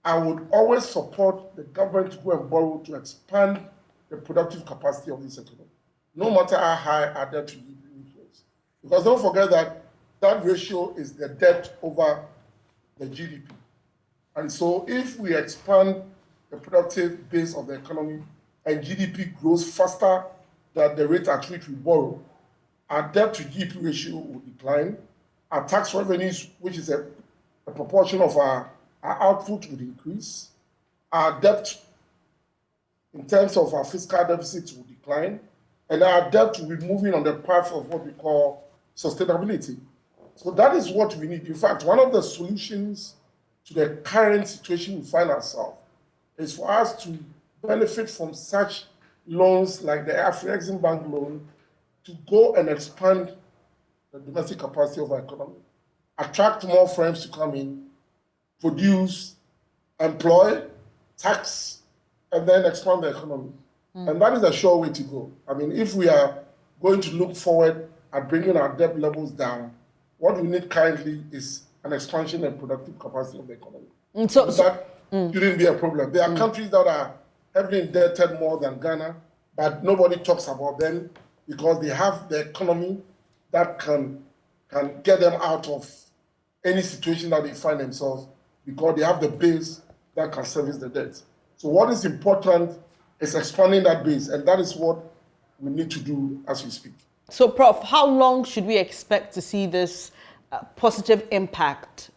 Speaker 4: I would always support the government to go and borrow to expand the productive capacity of this economy, no matter how high our debt to GDP ratio is. Because don't forget that that ratio is the debt over the GDP. And so if we expand the productive base of the economy and GDP grows faster than the rate at which we borrow, our debt to GDP ratio will decline. Our tax revenues, which is a proportion of our output, would increase. Our debt, in terms of our fiscal deficit, will decline. And our debt will be moving on the path of what we call sustainability. So that is what we need. In fact, one of the solutions to the current situation we find ourselves is for us to benefit from such loans like the Afrexim Bank loan to go and expand the domestic capacity of our economy, attract more firms to come in, produce, employ, tax, and then expand the economy. And that is a sure way to go. I mean, if we are going to look forward at bringing our debt levels down, what we need currently is an expansion and productive capacity of the economy. So that shouldn't be a problem. There are countries that are heavily indebted more than Ghana, but nobody talks about them because they have the economy that can get them out of any situation that they find themselves because they have the base that can service the debt. So what is important is expanding that base, and that is what we need to do as we speak.
Speaker 3: So, Prof, how long should we expect to see this positive impact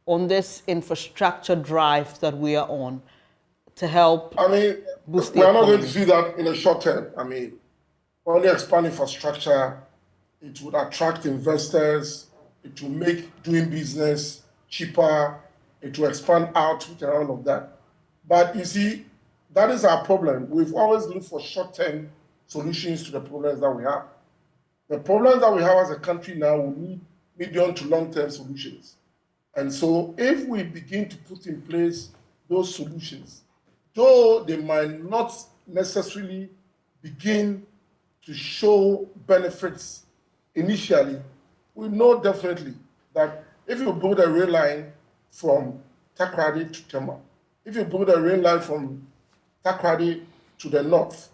Speaker 3: on this infrastructure drive that we are on to help boost the economy?
Speaker 4: We are not going to see that in the short term. I mean, when you expand infrastructure, it would attract investors, it will make doing business cheaper, it will expand outreach and all of that. But you see, that is our problem. We've always looked for short-term solutions to the problems that we have. The problems that we have as a country now will need medium to long-term solutions. And so if we begin to put in place those solutions, though they might not necessarily begin to show benefits initially, we know definitely that if you build a rail line from Takoradi to Tema, if you build a rail line from Takoradi to the north,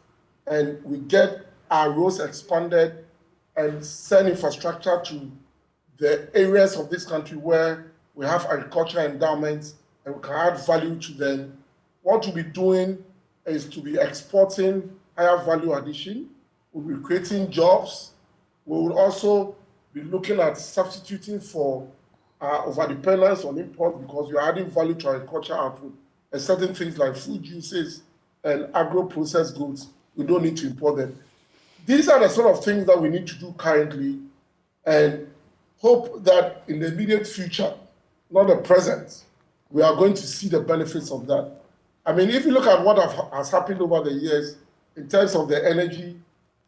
Speaker 4: and we get our roads expanded and send infrastructure to the areas of this country where we have agricultural endowments and we can add value to them, what we'll be doing is to be exporting higher value addition. We'll be creating jobs. We will also be looking at substituting for overdependence on imports because we're adding value to agricultural output. And certain things like food juices and agro-processed goods, we don't need to import them. These are the sort of things that we need to do currently and hope that in the immediate future, not the present, we are going to see the benefits of that. I mean, if you look at what has happened over the years in terms of the energy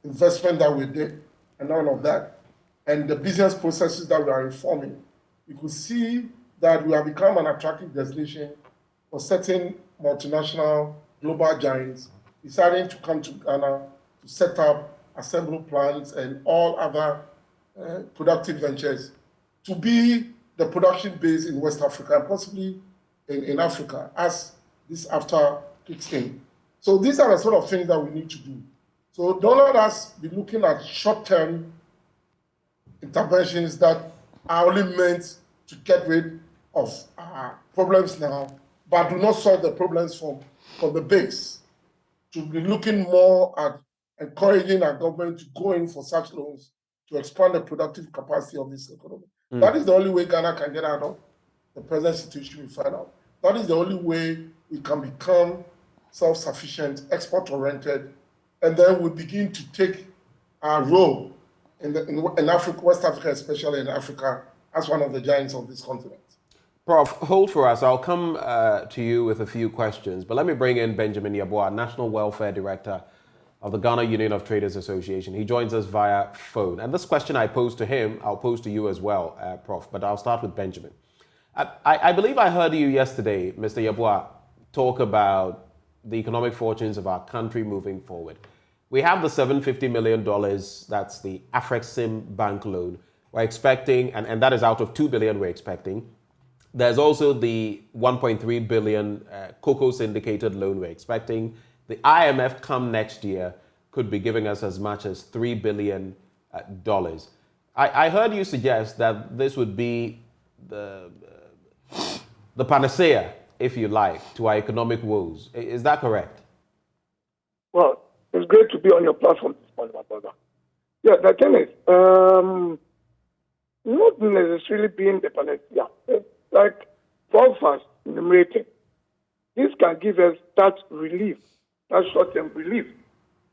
Speaker 4: investment that we did and all of that, and the business processes that we are reforming, you could see that we have become an attractive destination for certain multinational global giants deciding to come to Ghana to set up assembly plants and all other productive ventures to be the production base in West Africa and possibly in Africa as this after kicks in. So these are the sort of things that we need to do. So don't let us be looking at short-term interventions that are only meant to get rid of problems now, but do not solve the problems from the base. To be looking more at encouraging our government to go in for such loans to expand the productive capacity of this economy. That is the only way Ghana can get out of the present situation we find out. That is the only way we can become self-sufficient, export-oriented, and then we begin to take our role in Africa, West Africa, especially in Africa, as one of the giants of this continent.
Speaker 1: Prof, hold for us. I'll come to you with a few questions, but let me bring in Benjamin Yeboah, National Welfare Director of the Ghana Union of Traders Association. He joins us via phone. And this question I posed to him, I'll pose to you as well, Prof, but I'll start with Benjamin. I believe I heard you yesterday, Mr. Yeboah, talk about the economic fortunes of our country moving forward. We have the $750 million, that's the Afrexim bank loan. We're expecting, and that is out of $2 billion we're expecting. There's also the 1.3 billion cocoa syndicated loan we're expecting. The IMF come next year could be giving us as much as $3 billion. I heard you suggest that this would be the panacea, if you like, to our economic woes. Is that correct?
Speaker 5: Well, it's great to be on your platform this morning, my brother. Yeah, the thing is, not necessarily being the panacea. Like Prof has enumerated, this can give us that relief, that short-term relief.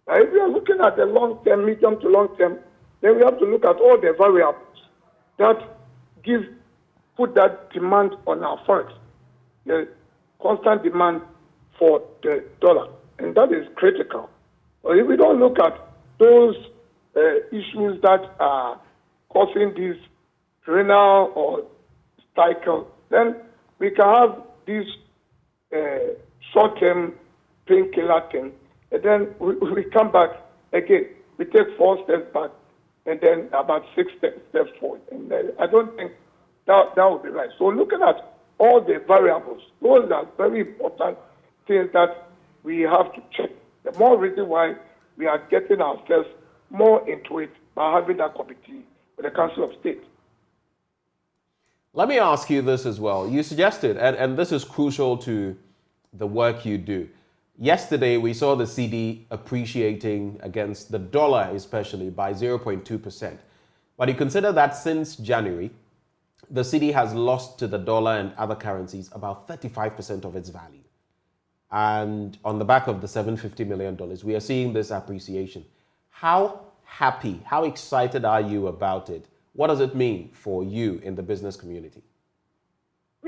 Speaker 5: Now, if we are looking at the long-term, medium to long-term, then we have to look at all the variables that put that demand on our forex, the constant demand for the dollar, and that is critical. But if we don't look at those issues that are causing this perennial or cycle, then we can have this short-term painkiller thing, and then we come back again. We take 4 steps back, and then about 6 steps forward. And I don't think that would be right. So looking at all the variables, those are very important things that we have to check. The more reason why we are getting ourselves more into it by having that committee with the Council of State.
Speaker 1: Let me ask you this as well. You suggested, and this is crucial to the work you do. Yesterday, we saw the CD appreciating against the dollar, especially by 0.2%. But you consider that since January, the CD has lost to the dollar and other currencies about 35% of its value. And on the back of the $750 million, we are seeing this appreciation. How happy, how excited are you about it? What does it mean for you in the business community?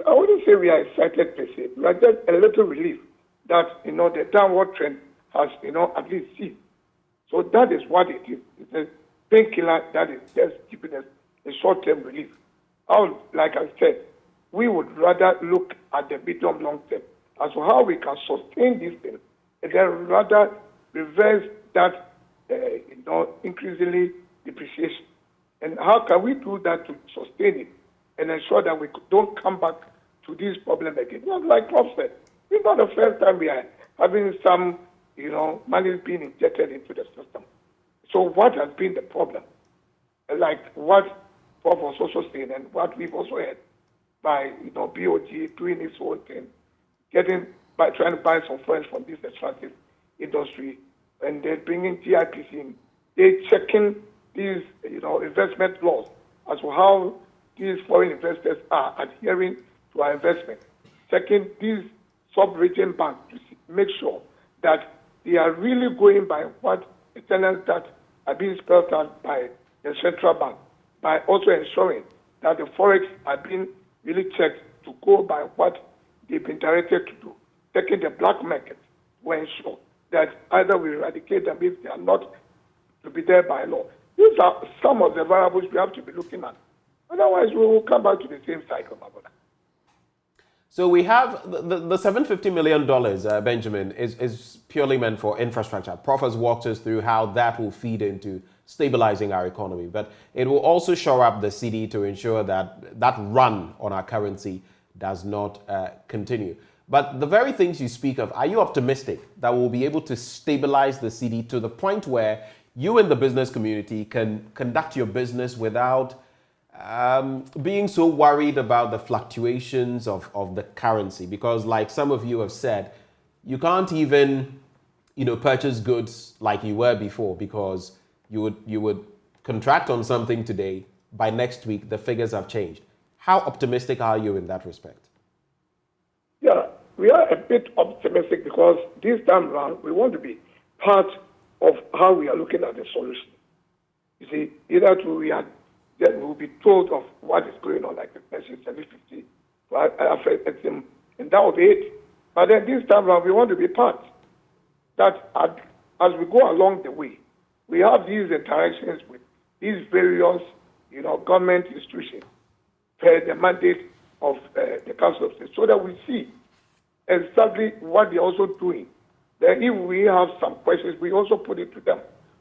Speaker 5: I wouldn't say we are excited per se. We are just a little relief that, the downward trend has, at least ceased. So that is what it is. It's a painkiller that is just giving us a short-term relief. Like I said, we would rather look at the medium long term as to how we can sustain this thing and then rather reverse that, increasingly depreciation. And how can we do that to sustain it and ensure that we don't come back to this problem again? Not like Prof said, it's not the first time we are having some, money being injected into the system. So what has been the problem? Like what Prof was also saying and what we've also heard by, BOG doing its own thing, by trying to buy some funds from this extractive industry, and they're bringing GIPC in. They're checking these, investment laws as to how these foreign investors are adhering to our investment. Second, these sub-region banks to make sure that they are really going by what the tenants that are being spelled out by the central bank, by also ensuring that the forex are being really checked to go by what they've been directed to do. Taking the black market to ensure that either we eradicate them if they are not to be there by law. These are some of the variables we have to be looking at. Otherwise, we will come back to the same cycle, my brother.
Speaker 1: So we have the $750 million, Benjamin, is purely meant for infrastructure. Prof has walked us through how that will feed into stabilizing our economy. But it will also shore up the cedi to ensure that that run on our currency does not continue. But the very things you speak of, are you optimistic that we'll be able to stabilize the cedi to the point where you and the business community can conduct your business without being so worried about the fluctuations of the currency? Because like some of you have said, you can't even, purchase goods like you were before, because you would contract on something today, by next week the figures have changed. How optimistic are you in that respect?
Speaker 5: Yeah, we are a bit optimistic because this time around we want to be part of how we are looking at the solution. You see, either then we'll be told of what is going on, like the person 750, and that will be it. But then this time around, we want to be part. That as we go along the way, we have these interactions with these various, government institutions per the mandate of the Council of State, so that we see exactly what they're also doing. Then if we have some questions, we also put it to them.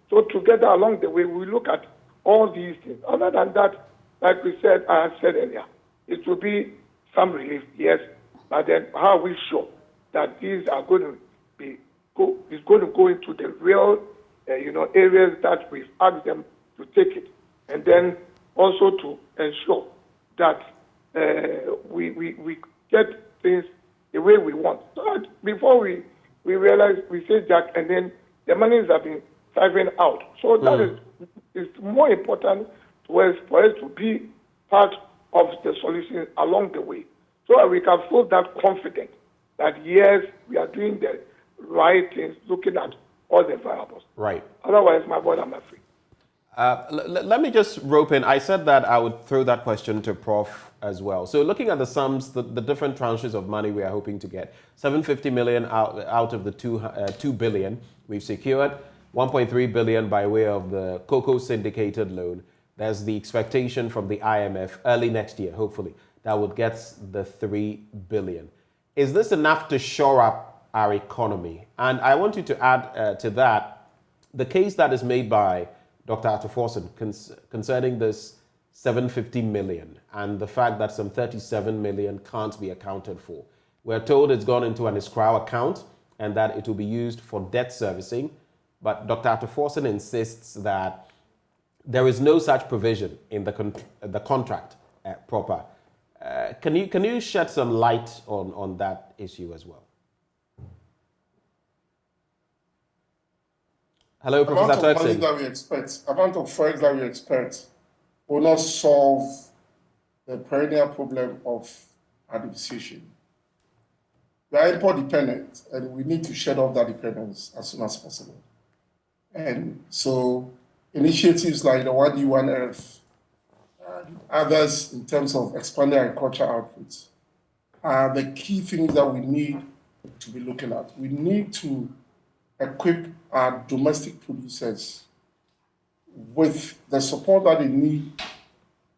Speaker 5: So together along the way, we look at all these things. Other than that, like I said earlier, it will be some relief, yes, but then how are we sure that these are going to go into the real, areas that we've asked them to take it, and then also to ensure that we get things the way we want. So that before we realize, we say Jack, and then the monies have been siphoned out. So that is more important to us, for us to be part of the solution along the way, so that we can feel that confident that yes, we are doing the right things, looking at all the variables.
Speaker 1: Right.
Speaker 5: Otherwise, my brother, I'm afraid.
Speaker 1: Let me just rope in. I said that I would throw that question to Prof as well. So looking at the sums, the different tranches of money we are hoping to get, 750 million out of the 2 billion we've secured, 1.3 billion by way of the cocoa syndicated loan. There's the expectation from the IMF early next year, hopefully, that would get the 3 billion. Is this enough to shore up our economy? And I want you to add to that the case that is made by Dr. Atufforson concerning this 750 million and the fact that some 37 million can't be accounted for. We're told it's gone into an escrow account and that it will be used for debt servicing. But Dr. Atufforson insists that there is no such provision in the contract proper. Can you shed some light on that issue as well? Hello, Professor Turkson.
Speaker 4: Amount of forex that we expect will not solve the perennial problem of administration. We are import dependent, and we need to shed off that dependence as soon as possible. And so initiatives like the 1D1F and others in terms of expanding agriculture outputs are the key things that we need to be looking at. We need to equip our domestic producers with the support that they need to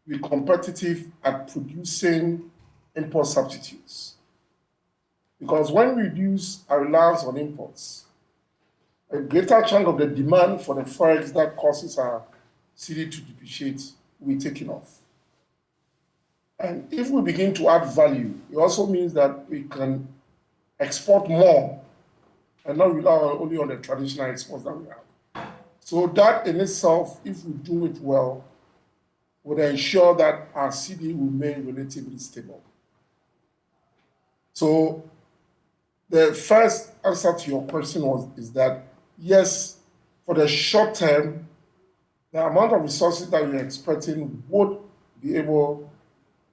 Speaker 4: be competitive at producing import substitutes. Because when we reduce our reliance on imports, a greater chunk of the demand for the forex that causes our cedi to depreciate will be taken off. And if we begin to add value, it also means that we can export more and not rely only on the traditional exports that we have. So that in itself, if we do it well, would ensure that our cedi will remain relatively stable. So the first answer to your question is that yes, for the short term, the amount of resources that we're expecting would be able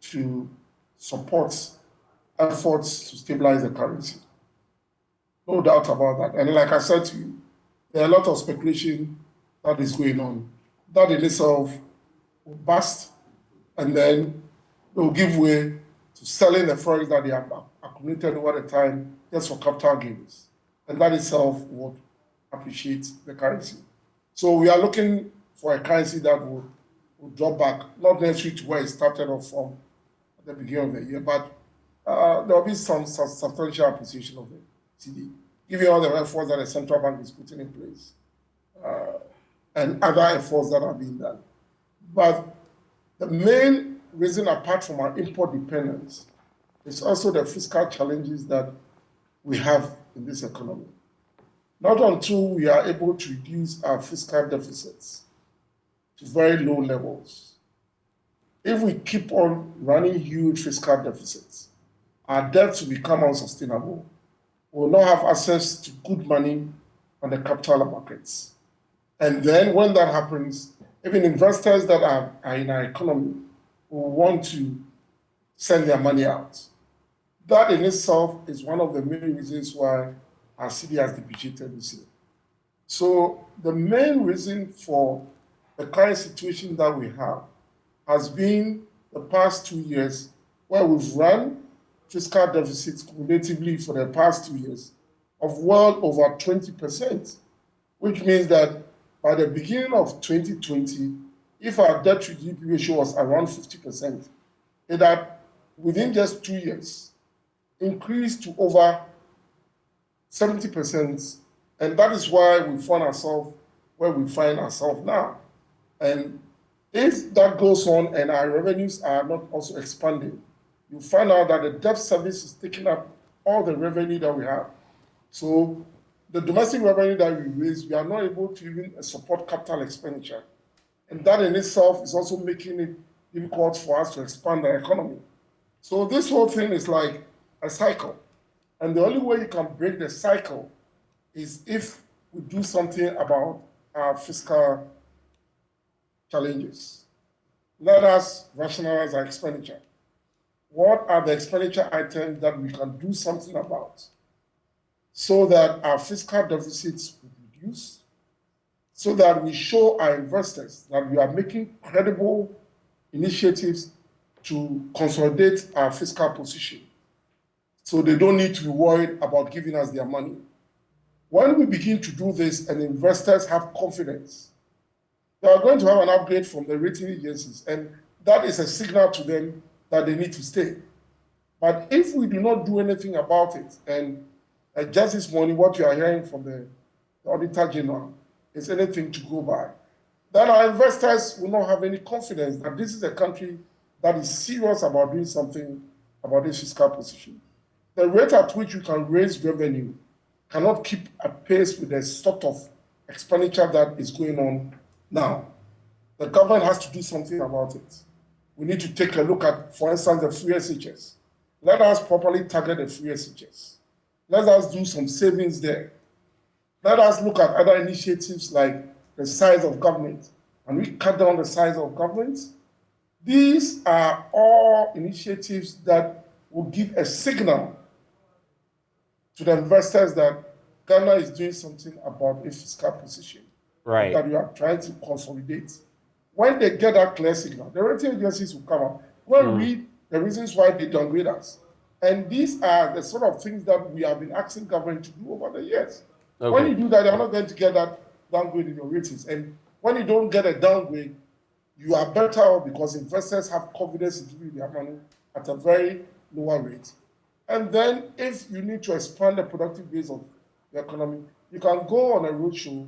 Speaker 4: to support efforts to stabilize the currency. No doubt about that. And like I said to you, there are a lot of speculation that is going on. That in itself will burst, and then it will give way to selling the forex that they have accumulated over the time just for capital gains. And that itself would appreciate the currency. So we are looking for a currency that will drop back, not necessarily to where it started off from at the beginning of the year, but there will be some substantial appreciation of the CD, given all the efforts that the central bank is putting in place and other efforts that are being done. But the main reason, apart from our import dependence, is also the fiscal challenges that we have in this economy. Not until we are able to reduce our fiscal deficits to very low levels. If we keep on running huge fiscal deficits, our debts will become unsustainable. We will not have access to good money on the capital markets. And then when that happens, even investors that are in our economy will want to send their money out. That in itself is one of the main reasons why our city has depreciated this year. So the main reason for the current situation that we have has been the past 2 years where we've run fiscal deficits cumulatively for the past 2 years of well over 20%, which means that by the beginning of 2020, if our debt to GDP ratio was around 50%, it had, within just 2 years, increased to over 70%. And that is why we find ourselves where we find ourselves now. And if that goes on and our revenues are not also expanding, you find out that the debt service is taking up all the revenue that we have. So the domestic revenue that we raise, we are not able to even support capital expenditure. And that in itself is also making it difficult for us to expand our economy. So this whole thing is like a cycle. And the only way you can break the cycle is if we do something about our fiscal challenges. Let us rationalize our expenditure. What are the expenditure items that we can do something about so that our fiscal deficits will reduce, so that we show our investors that we are making credible initiatives to consolidate our fiscal position, so they don't need to be worried about giving us their money. When we begin to do this and investors have confidence, they are going to have an upgrade from the rating agencies, and that is a signal to them that they need to stay. But if we do not do anything about it, and just this morning, what you are hearing from the Auditor General is anything to go by, then our investors will not have any confidence that this is a country that is serious about doing something about this fiscal position. The rate at which you can raise revenue cannot keep at pace with the sort of expenditure that is going on now. The government has to do something about it. We need to take a look at, for instance, the free SHS. Let us properly target the free SHS. Let us do some savings there. Let us look at other initiatives like the size of government. And we cut down the size of government. These are all initiatives that will give a signal to the investors that Ghana is doing something about its fiscal position.
Speaker 1: Right.
Speaker 4: That we are trying to consolidate. When they get that clear signal, the rating agencies will come up. We'll read the reasons why they downgrade us. And these are the sort of things that we have been asking government to do over the years. Okay. When you do that, you're not going to get that downgrade in your ratings. And when you don't get a downgrade, you are better off because investors have confidence in giving their money at a very lower rate. And then if you need to expand the productive base of the economy, you can go on a roadshow,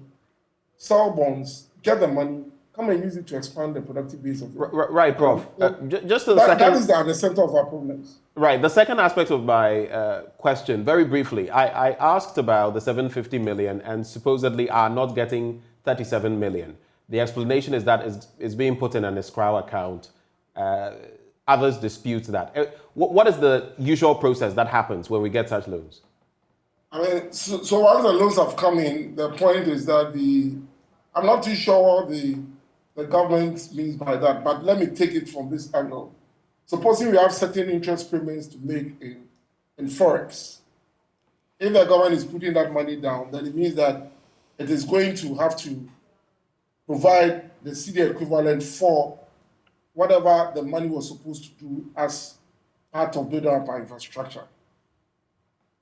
Speaker 4: sell bonds, get the money, come and use it to expand the productive base of the economy.
Speaker 1: Right, Prof. Just the second...
Speaker 4: That is at the center of our problems.
Speaker 1: Right. The second aspect of my question, very briefly, I asked about the 750 million and supposedly are not getting 37 million. The explanation is that it's being put in an escrow account. Others dispute that. What is the usual process that happens when we get such loans?
Speaker 4: I mean, so once the loans have come in, the point is that I'm not too sure what the government means by that, but let me take it from this angle. Supposing we have certain interest payments to make in Forex, if the government is putting that money down, then it means that it is going to have to provide the CD equivalent for whatever the money was supposed to do as part of building up our infrastructure.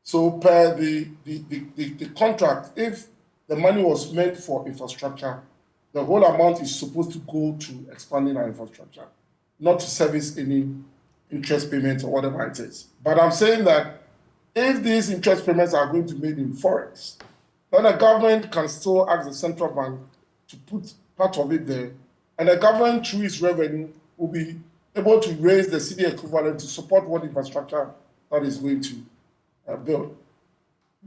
Speaker 4: So per the contract, if the money was meant for infrastructure, the whole amount is supposed to go to expanding our infrastructure, not to service any interest payments or whatever it is. But I'm saying that if these interest payments are going to be made in forex, then the government can still ask the central bank to put part of it there, and the government, through its revenue, will be able to raise the CD equivalent to support what infrastructure that is going to build.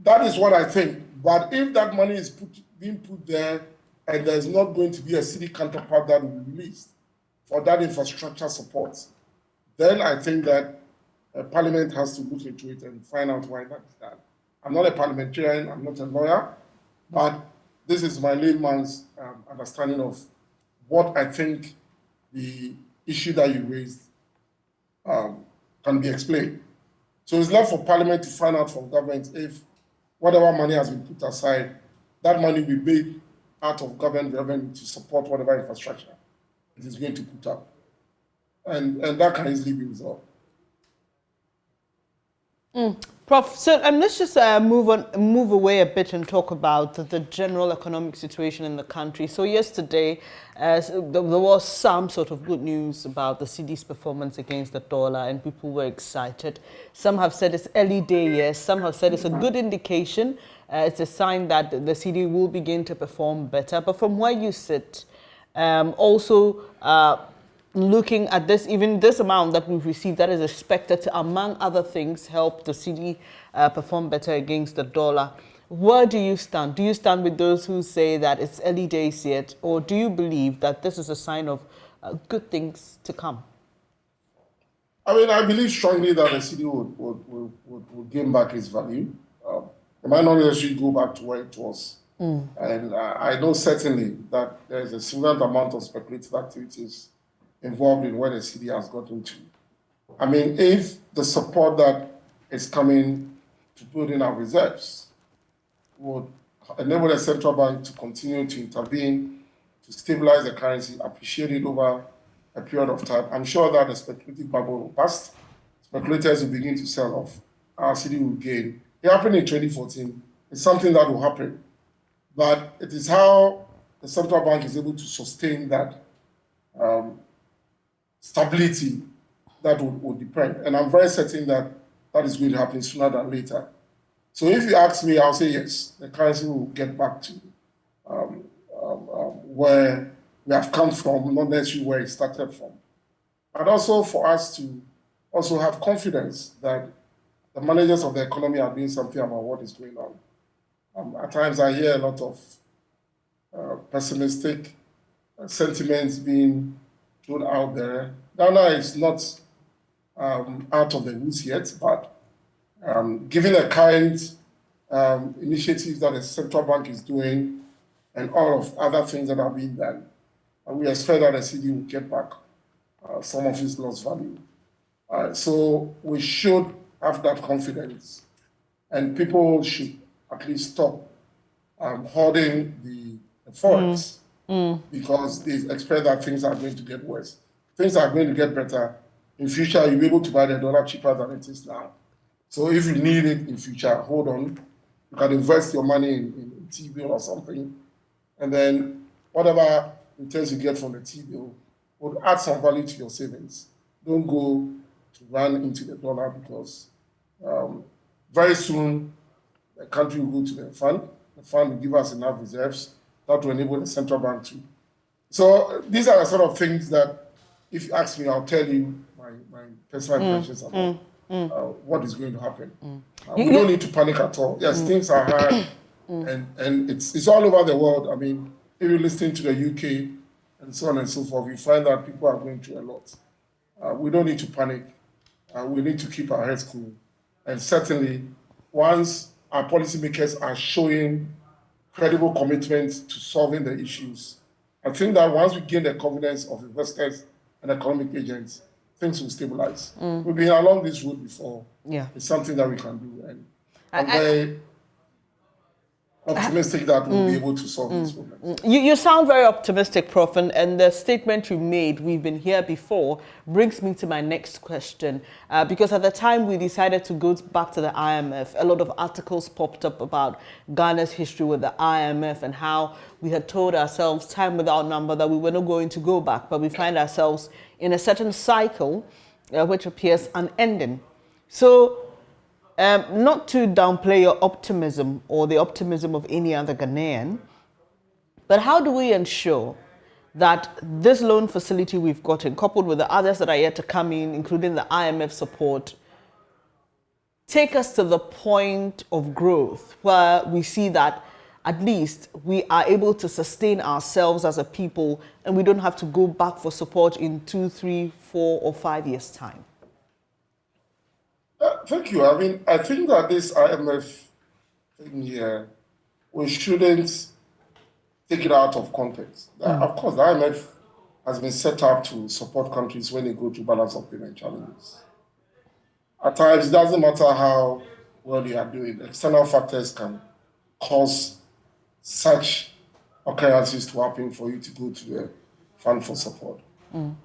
Speaker 4: That is what I think. But if that money is being put there and there's not going to be a CD counterpart that will be released for that infrastructure support, then I think that Parliament has to look into it and find out why that is done. I'm not a parliamentarian, I'm not a lawyer, but this is my layman's understanding of what I think the issue that you raised can be explained. So it's left for Parliament to find out from government if whatever money has been put aside, that money will be made out of government revenue to support whatever infrastructure it is going to put up. And that can easily be resolved.
Speaker 3: Prof, so let's just move away a bit and talk about the general economic situation in the country. So yesterday, there was some sort of good news about the CD's performance against the dollar, and people were excited. Some have said it's early day, yes. Some have said it's a good indication. It's a sign that the CD will begin to perform better. But from where you sit, looking at this, even this amount that we've received that is expected to, among other things, help the CD perform better against the dollar. Where do you stand? Do you stand with those who say that it's early days yet, or do you believe that this is a sign of good things to come?
Speaker 4: I mean, I believe strongly that the CD will gain back its value. It might not necessarily go back to where it was. And I know certainly that there's a significant amount of speculative activities involved in where the CD has gotten to. I mean, if the support that is coming to build in our reserves would enable the central bank to continue to intervene, to stabilize the currency, appreciate it over a period of time, I'm sure that the speculative bubble will burst. Speculators will begin to sell off. Our CD will gain. It happened in 2014. It's something that will happen. But it is how the central bank is able to sustain that stability that would depend. And I'm very certain that that is going to happen sooner than later. So if you ask me, I'll say yes, the currency will get back to where we have come from, not necessarily where it started from. And also for us to also have confidence that the managers of the economy are doing something about what is going on. At times I hear a lot of pessimistic sentiments being thrown out there. Ghana is not out of the woods yet, but given the current initiatives that the central bank is doing and all of other things that are being done, we expect that the CD will get back some of its lost value. So we should have that confidence, and people should at least stop hoarding the forex because they expect that things are going to get worse. Things are going to get better. In future, you'll be able to buy the dollar cheaper than it is now. So if you need it in future, hold on. You can invest your money in T-bill or something, and then whatever returns you get from the T-bill would add some value to your savings. Don't go to run into the dollar because very soon the country will go to the fund. The fund will give us enough reserves that will enable the central bank to. So these are the sort of things that, if you ask me, I'll tell you my personal impressions about what is going to happen. We don't need to panic at all. Yes, things are hard, and it's all over the world. I mean, if you listen to the UK and so on and so forth, you find that people are going through a lot. We don't need to panic. We need to keep our heads cool. And certainly, once our policymakers are showing credible commitment to solving the issues, I think that once we gain the confidence of investors and economic agents, things will stabilize. We've been along this road before. Yeah. It's something that we can do. And I'm very optimistic that we'll be able to solve these problems.
Speaker 3: You sound very optimistic, Prof, and the statement you made, we've been here before, brings me to my next question. Because at the time we decided to go back to the IMF, a lot of articles popped up about Ghana's history with the IMF and how we had told ourselves time without number that we were not going to go back, but we find ourselves in a certain cycle which appears unending. So, not to downplay your optimism or the optimism of any other Ghanaian, but how do we ensure that this loan facility we've gotten, coupled with the others that are yet to come in, including the IMF support, take us to the point of growth where we see that at least we are able to sustain ourselves as a people and we don't have to go back for support in 2, 3, 4, or 5 years' time?
Speaker 4: Thank you. I mean, I think that this IMF thing here, we shouldn't take it out of context. Of course, the IMF has been set up to support countries when they go through balance of payment challenges. At times, it doesn't matter how well they are doing. External factors can cause such occurrences to happen for you to go to the fund for support.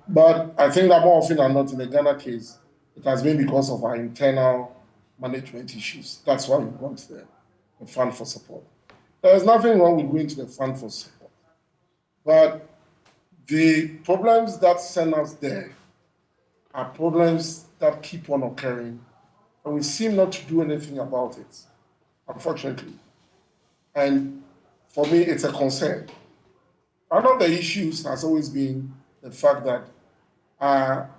Speaker 4: But I think that more often than not, in the Ghana case, it has been because of our internal management issues. That's why we went to the fund for support. There is nothing wrong with going to the fund for support. But the problems that send us there are problems that keep on occurring, and we seem not to do anything about it, unfortunately. And for me, it's a concern. One of the issues has always been the fact that our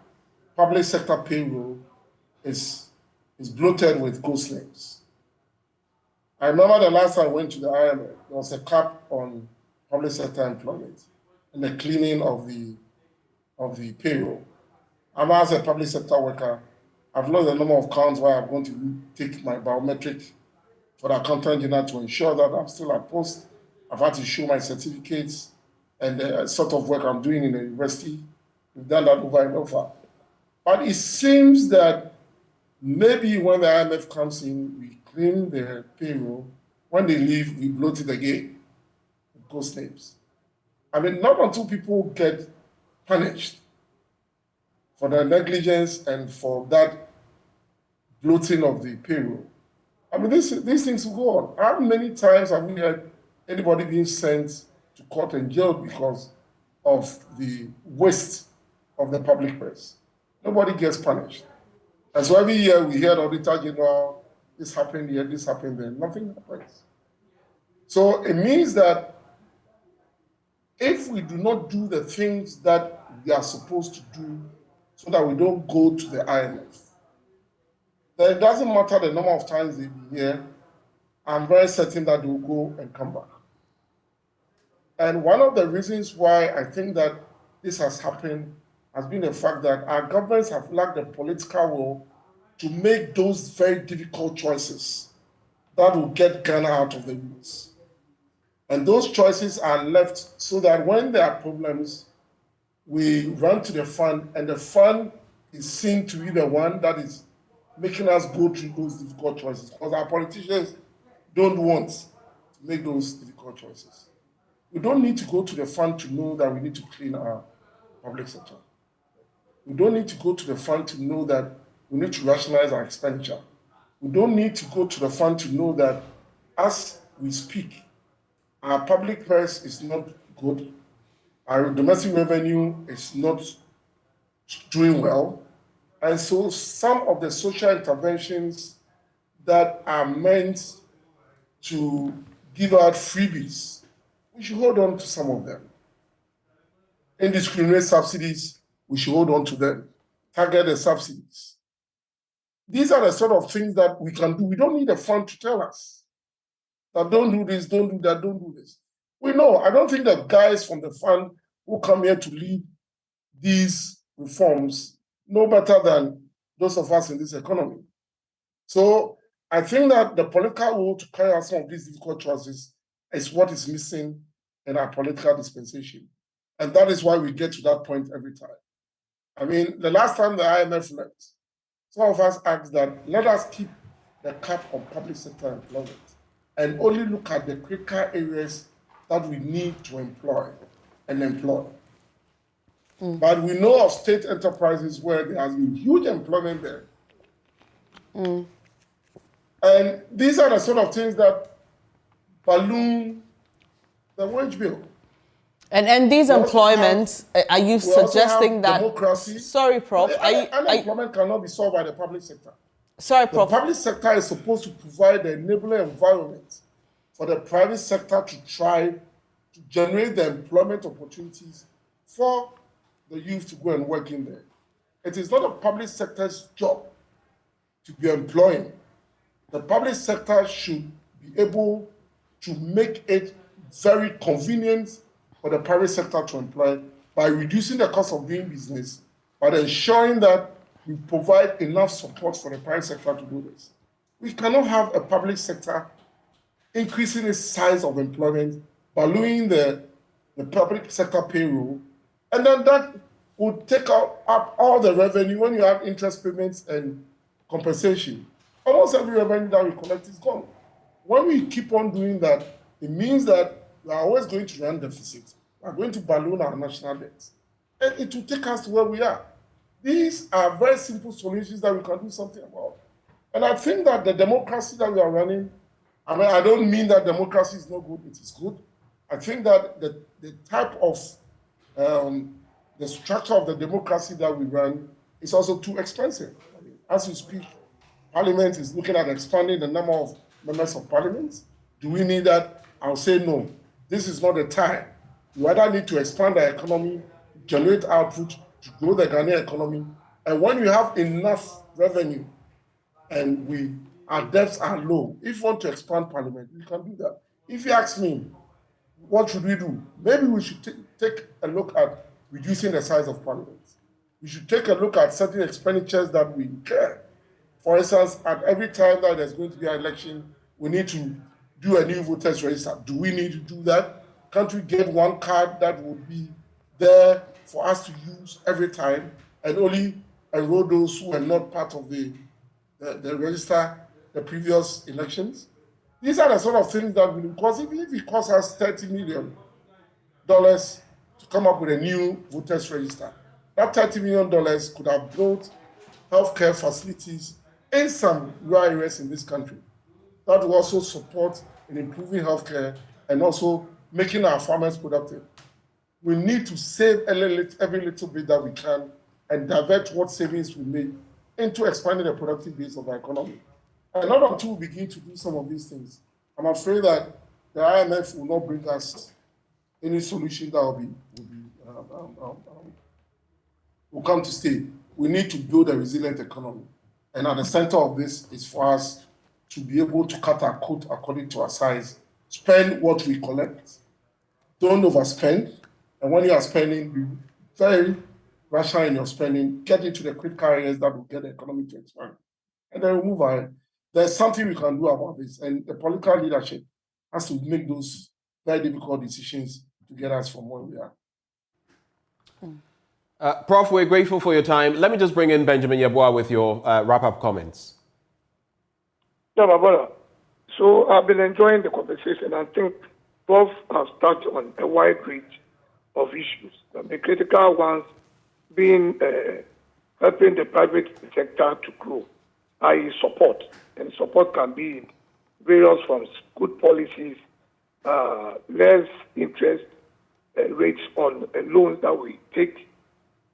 Speaker 4: public sector payroll is bloated with ghost names. I remember the last time I went to the IMF, there was a cap on public sector employment and the cleaning of the payroll. I'm as a public sector worker, I've lost the number of counts where I'm going to take my biometric for the accountant general to ensure that I'm still at post. I've had to show my certificates and the sort of work I'm doing in the university. We've done that over and over. But it seems that maybe when the IMF comes in, we clean their payroll. When they leave, we bloat it again with ghost names. I mean, not until people get punished for their negligence and for that bloating of the payroll. I mean, these things will go on. How many times have we had anybody being sent to court and jailed because of the waste of the public purse? Nobody gets punished. And so every year we hear the Auditor General, this happened here, this happened there, nothing happens. So it means that if we do not do the things that we are supposed to do so that we don't go to the IMF, then it doesn't matter the number of times they be here, I'm very certain that they'll go and come back. And one of the reasons why I think that this has happened has been the fact that our governments have lacked the political will to make those very difficult choices that will get Ghana out of the woods. And those choices are left so that when there are problems, we run to the fund, and the fund is seen to be the one that is making us go through those difficult choices, because our politicians don't want to make those difficult choices. We don't need to go to the fund to know that we need to clean our public sector. We don't need to go to the fund to know that we need to rationalize our expenditure. We don't need to go to the fund to know that as we speak, our public purse is not good, our domestic revenue is not doing well, and so some of the social interventions that are meant to give out freebies, we should hold on to some of them. Indiscriminate subsidies, we should hold on to them. Target the subsidies. These are the sort of things that we can do. We don't need a fund to tell us that don't do this, don't do that, don't do this. We know. I don't think the guys from the fund who come here to lead these reforms know better than those of us in this economy. So I think that the political will to carry out some of these difficult choices is what is missing in our political dispensation. And that is why we get to that point every time. I mean, the last time the IMF left, some of us asked that let us keep the cap on public sector employment and only look at the critical areas that we need to employ and employ. But we know of state enterprises where there has been huge employment there. And these are the sort of things that balloon the wage bill.
Speaker 3: And these
Speaker 4: We also
Speaker 3: employments, are you
Speaker 4: We also
Speaker 3: suggesting
Speaker 4: have
Speaker 3: that?
Speaker 4: democracy.
Speaker 3: Sorry, Prof.
Speaker 4: Unemployment cannot be solved by the public sector.
Speaker 3: Sorry,
Speaker 4: The
Speaker 3: Prof.
Speaker 4: public sector is supposed to provide the enabling environment for the private sector to try to generate the employment opportunities for the youth to go and work in there. It is not the public sector's job to be employing. The public sector should be able to make it very convenient for the private sector to employ by reducing the cost of doing business, by ensuring that we provide enough support for the private sector to do this. We cannot have a public sector increasing its size of employment, ballooning the public sector payroll, and then that would take up all the revenue when you have interest payments and compensation. Almost every revenue that we collect is gone. When we keep on doing that, it means that we are always going to run deficits. We are going to balloon our national debt. And it will take us to where we are. These are very simple solutions that we can do something about. And I think that the democracy that we are running, I mean, I don't mean that democracy is not good, it is good. I think that the type of, the structure of the democracy that we run is also too expensive. I mean, as we speak, Parliament is looking at expanding the number of members of Parliament. Do we need that? I'll say no. This is not the time. We either need to expand the economy, generate output, to grow the Ghanaian economy. And when you have enough revenue and our debts are low, if you want to expand Parliament, we can do that. If you ask me, what should we do? Maybe we should take a look at reducing the size of Parliament. We should take a look at certain expenditures that we incur. For instance, at every time that there's going to be an election, we need to do a new voters register. Do we need to do that? Can't we get one card that would be there for us to use every time and only enroll those who are not part of the register the previous elections? These are the sort of things that will cost, even if it costs us $30 million to come up with a new voters register. That $30 million could have built healthcare facilities in some rural areas in this country. That will also support in improving healthcare and also making our farmers productive. We need to save every little bit that we can and divert what savings we make into expanding the productive base of our economy. And not until we begin to do some of these things, I'm afraid that the IMF will not bring us any solution that will come to stay. We need to build a resilient economy. And at the center of this is for us to be able to cut our coat according to our size, spend what we collect, don't overspend. And when you are spending, be very rational in your spending, get into the critical areas that will get the economy to expand. And then we move ahead. There's something we can do about this. And the political leadership has to make those very difficult decisions to get us from where we are.
Speaker 1: Prof, we're grateful for your time. Let me just bring in Benjamin Yeboah with your wrap-up comments.
Speaker 5: Yeah, my brother. So I've been enjoying the conversation. I think Prof has touched on a wide range of issues. The critical ones being helping the private sector to grow, i.e. support. And support can be in various forms, good policies, less interest rates on loans that we take,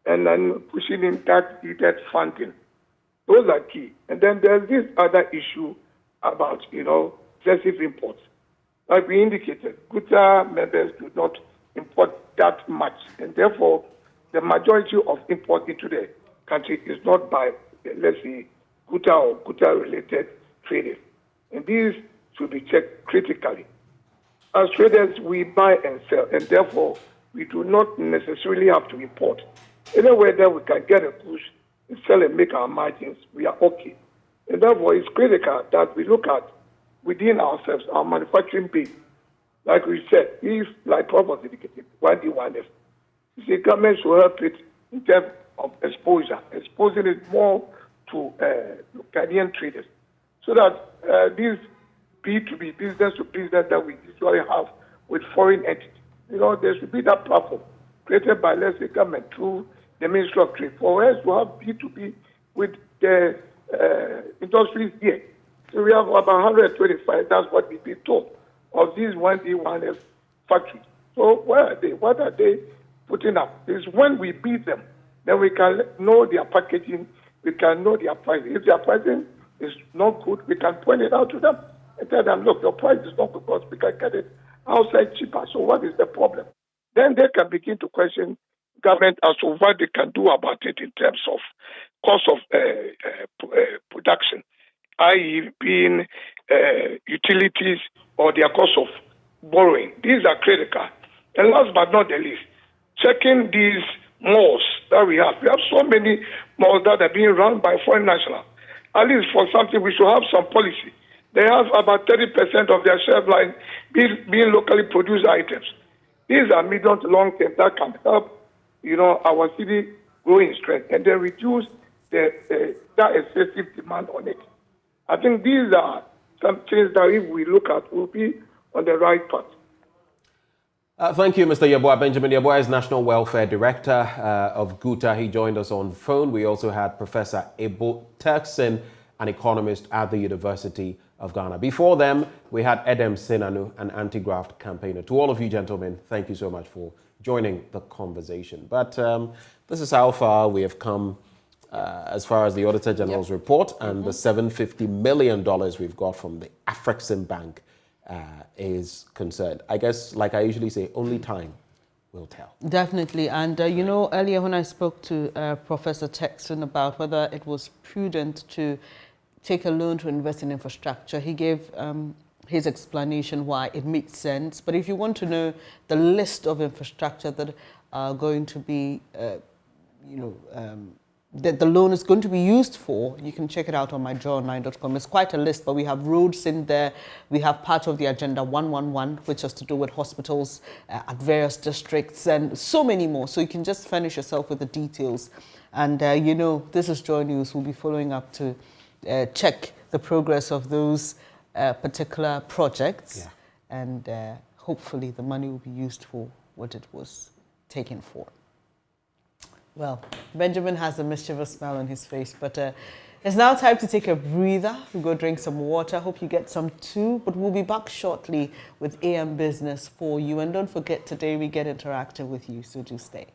Speaker 5: and then pushing in that needed funding. Those are key. And then there's this other issue about, excessive imports. Like we indicated, Guta members do not import that much, and therefore the majority of import into the country is not by, let's say, Guta or Guta-related traders. And these should be checked critically. As traders, we buy and sell, and therefore we do not necessarily have to import. Anywhere that we can get a push and sell and make our margins, we are okay. And therefore, it's critical that we look at within ourselves, our manufacturing base. Like we said, if, like Prof was indicated, 1D, 1F, the government should help it in terms of exposure, exposing it more to Canadian traders, so that these B2B, business to business that we usually have with foreign entities, there should be that platform created by, let's say, government through the Ministry of Trade for us to have B2B with the industries here. So we have about 125, that's what we've been told, of these 1D, 1F factories. So where are they? What are they putting up? It's when we beat them, then we can know their packaging, we can know their pricing. If their pricing is not good, we can point it out to them and tell them, look, your price is not good because we can get it outside cheaper. So what is the problem? Then they can begin to question government as to what they can do about it in terms of cost of production, i.e. being utilities or their cost of borrowing. These are critical. And last but not the least, checking these malls that we have. We have so many malls that are being run by foreign nationals. At least for something, we should have some policy. They have about 30% of their shelf line being locally produced items. These are medium to long term that can help, our city grow in strength and then reduce that excessive demand on it. I think these are some things that if we look at, we'll be on the right path.
Speaker 1: Thank you, Mr. Yeboah. Benjamin Yeboah is National Welfare Director of GUTA. He joined us on phone. We also had Professor Ebo Turkson, an economist at the University of Ghana. Before them, we had Edem Senanu, an anti-graft campaigner. To all of you gentlemen, thank you so much for joining the conversation. But this is how far we have come as far as the Auditor General's report and the $750 million we've got from the Afrexim Bank is concerned. I guess, like I usually say, only time will tell. Definitely. And, earlier when I spoke to Professor Turkson about whether it was prudent to take a loan to invest in infrastructure, he gave his explanation why it makes sense. But if you want to know the list of infrastructure that are going to be, that the loan is going to be used for, you can check it out on myjoyonline.com. It's quite a list, but we have roads in there. We have part of the Agenda 111, which has to do with hospitals at various districts and so many more. So you can just furnish yourself with the details. And, this is Joy News. We'll be following up to check the progress of those particular projects. Yeah. And hopefully the money will be used for what it was taken for. Well, Benjamin has a mischievous smile on his face, but it's now time to take a breather. We'll go drink some water. Hope you get some too, but we'll be back shortly with AM Business for you. And don't forget, today we get interactive with you, so do stay.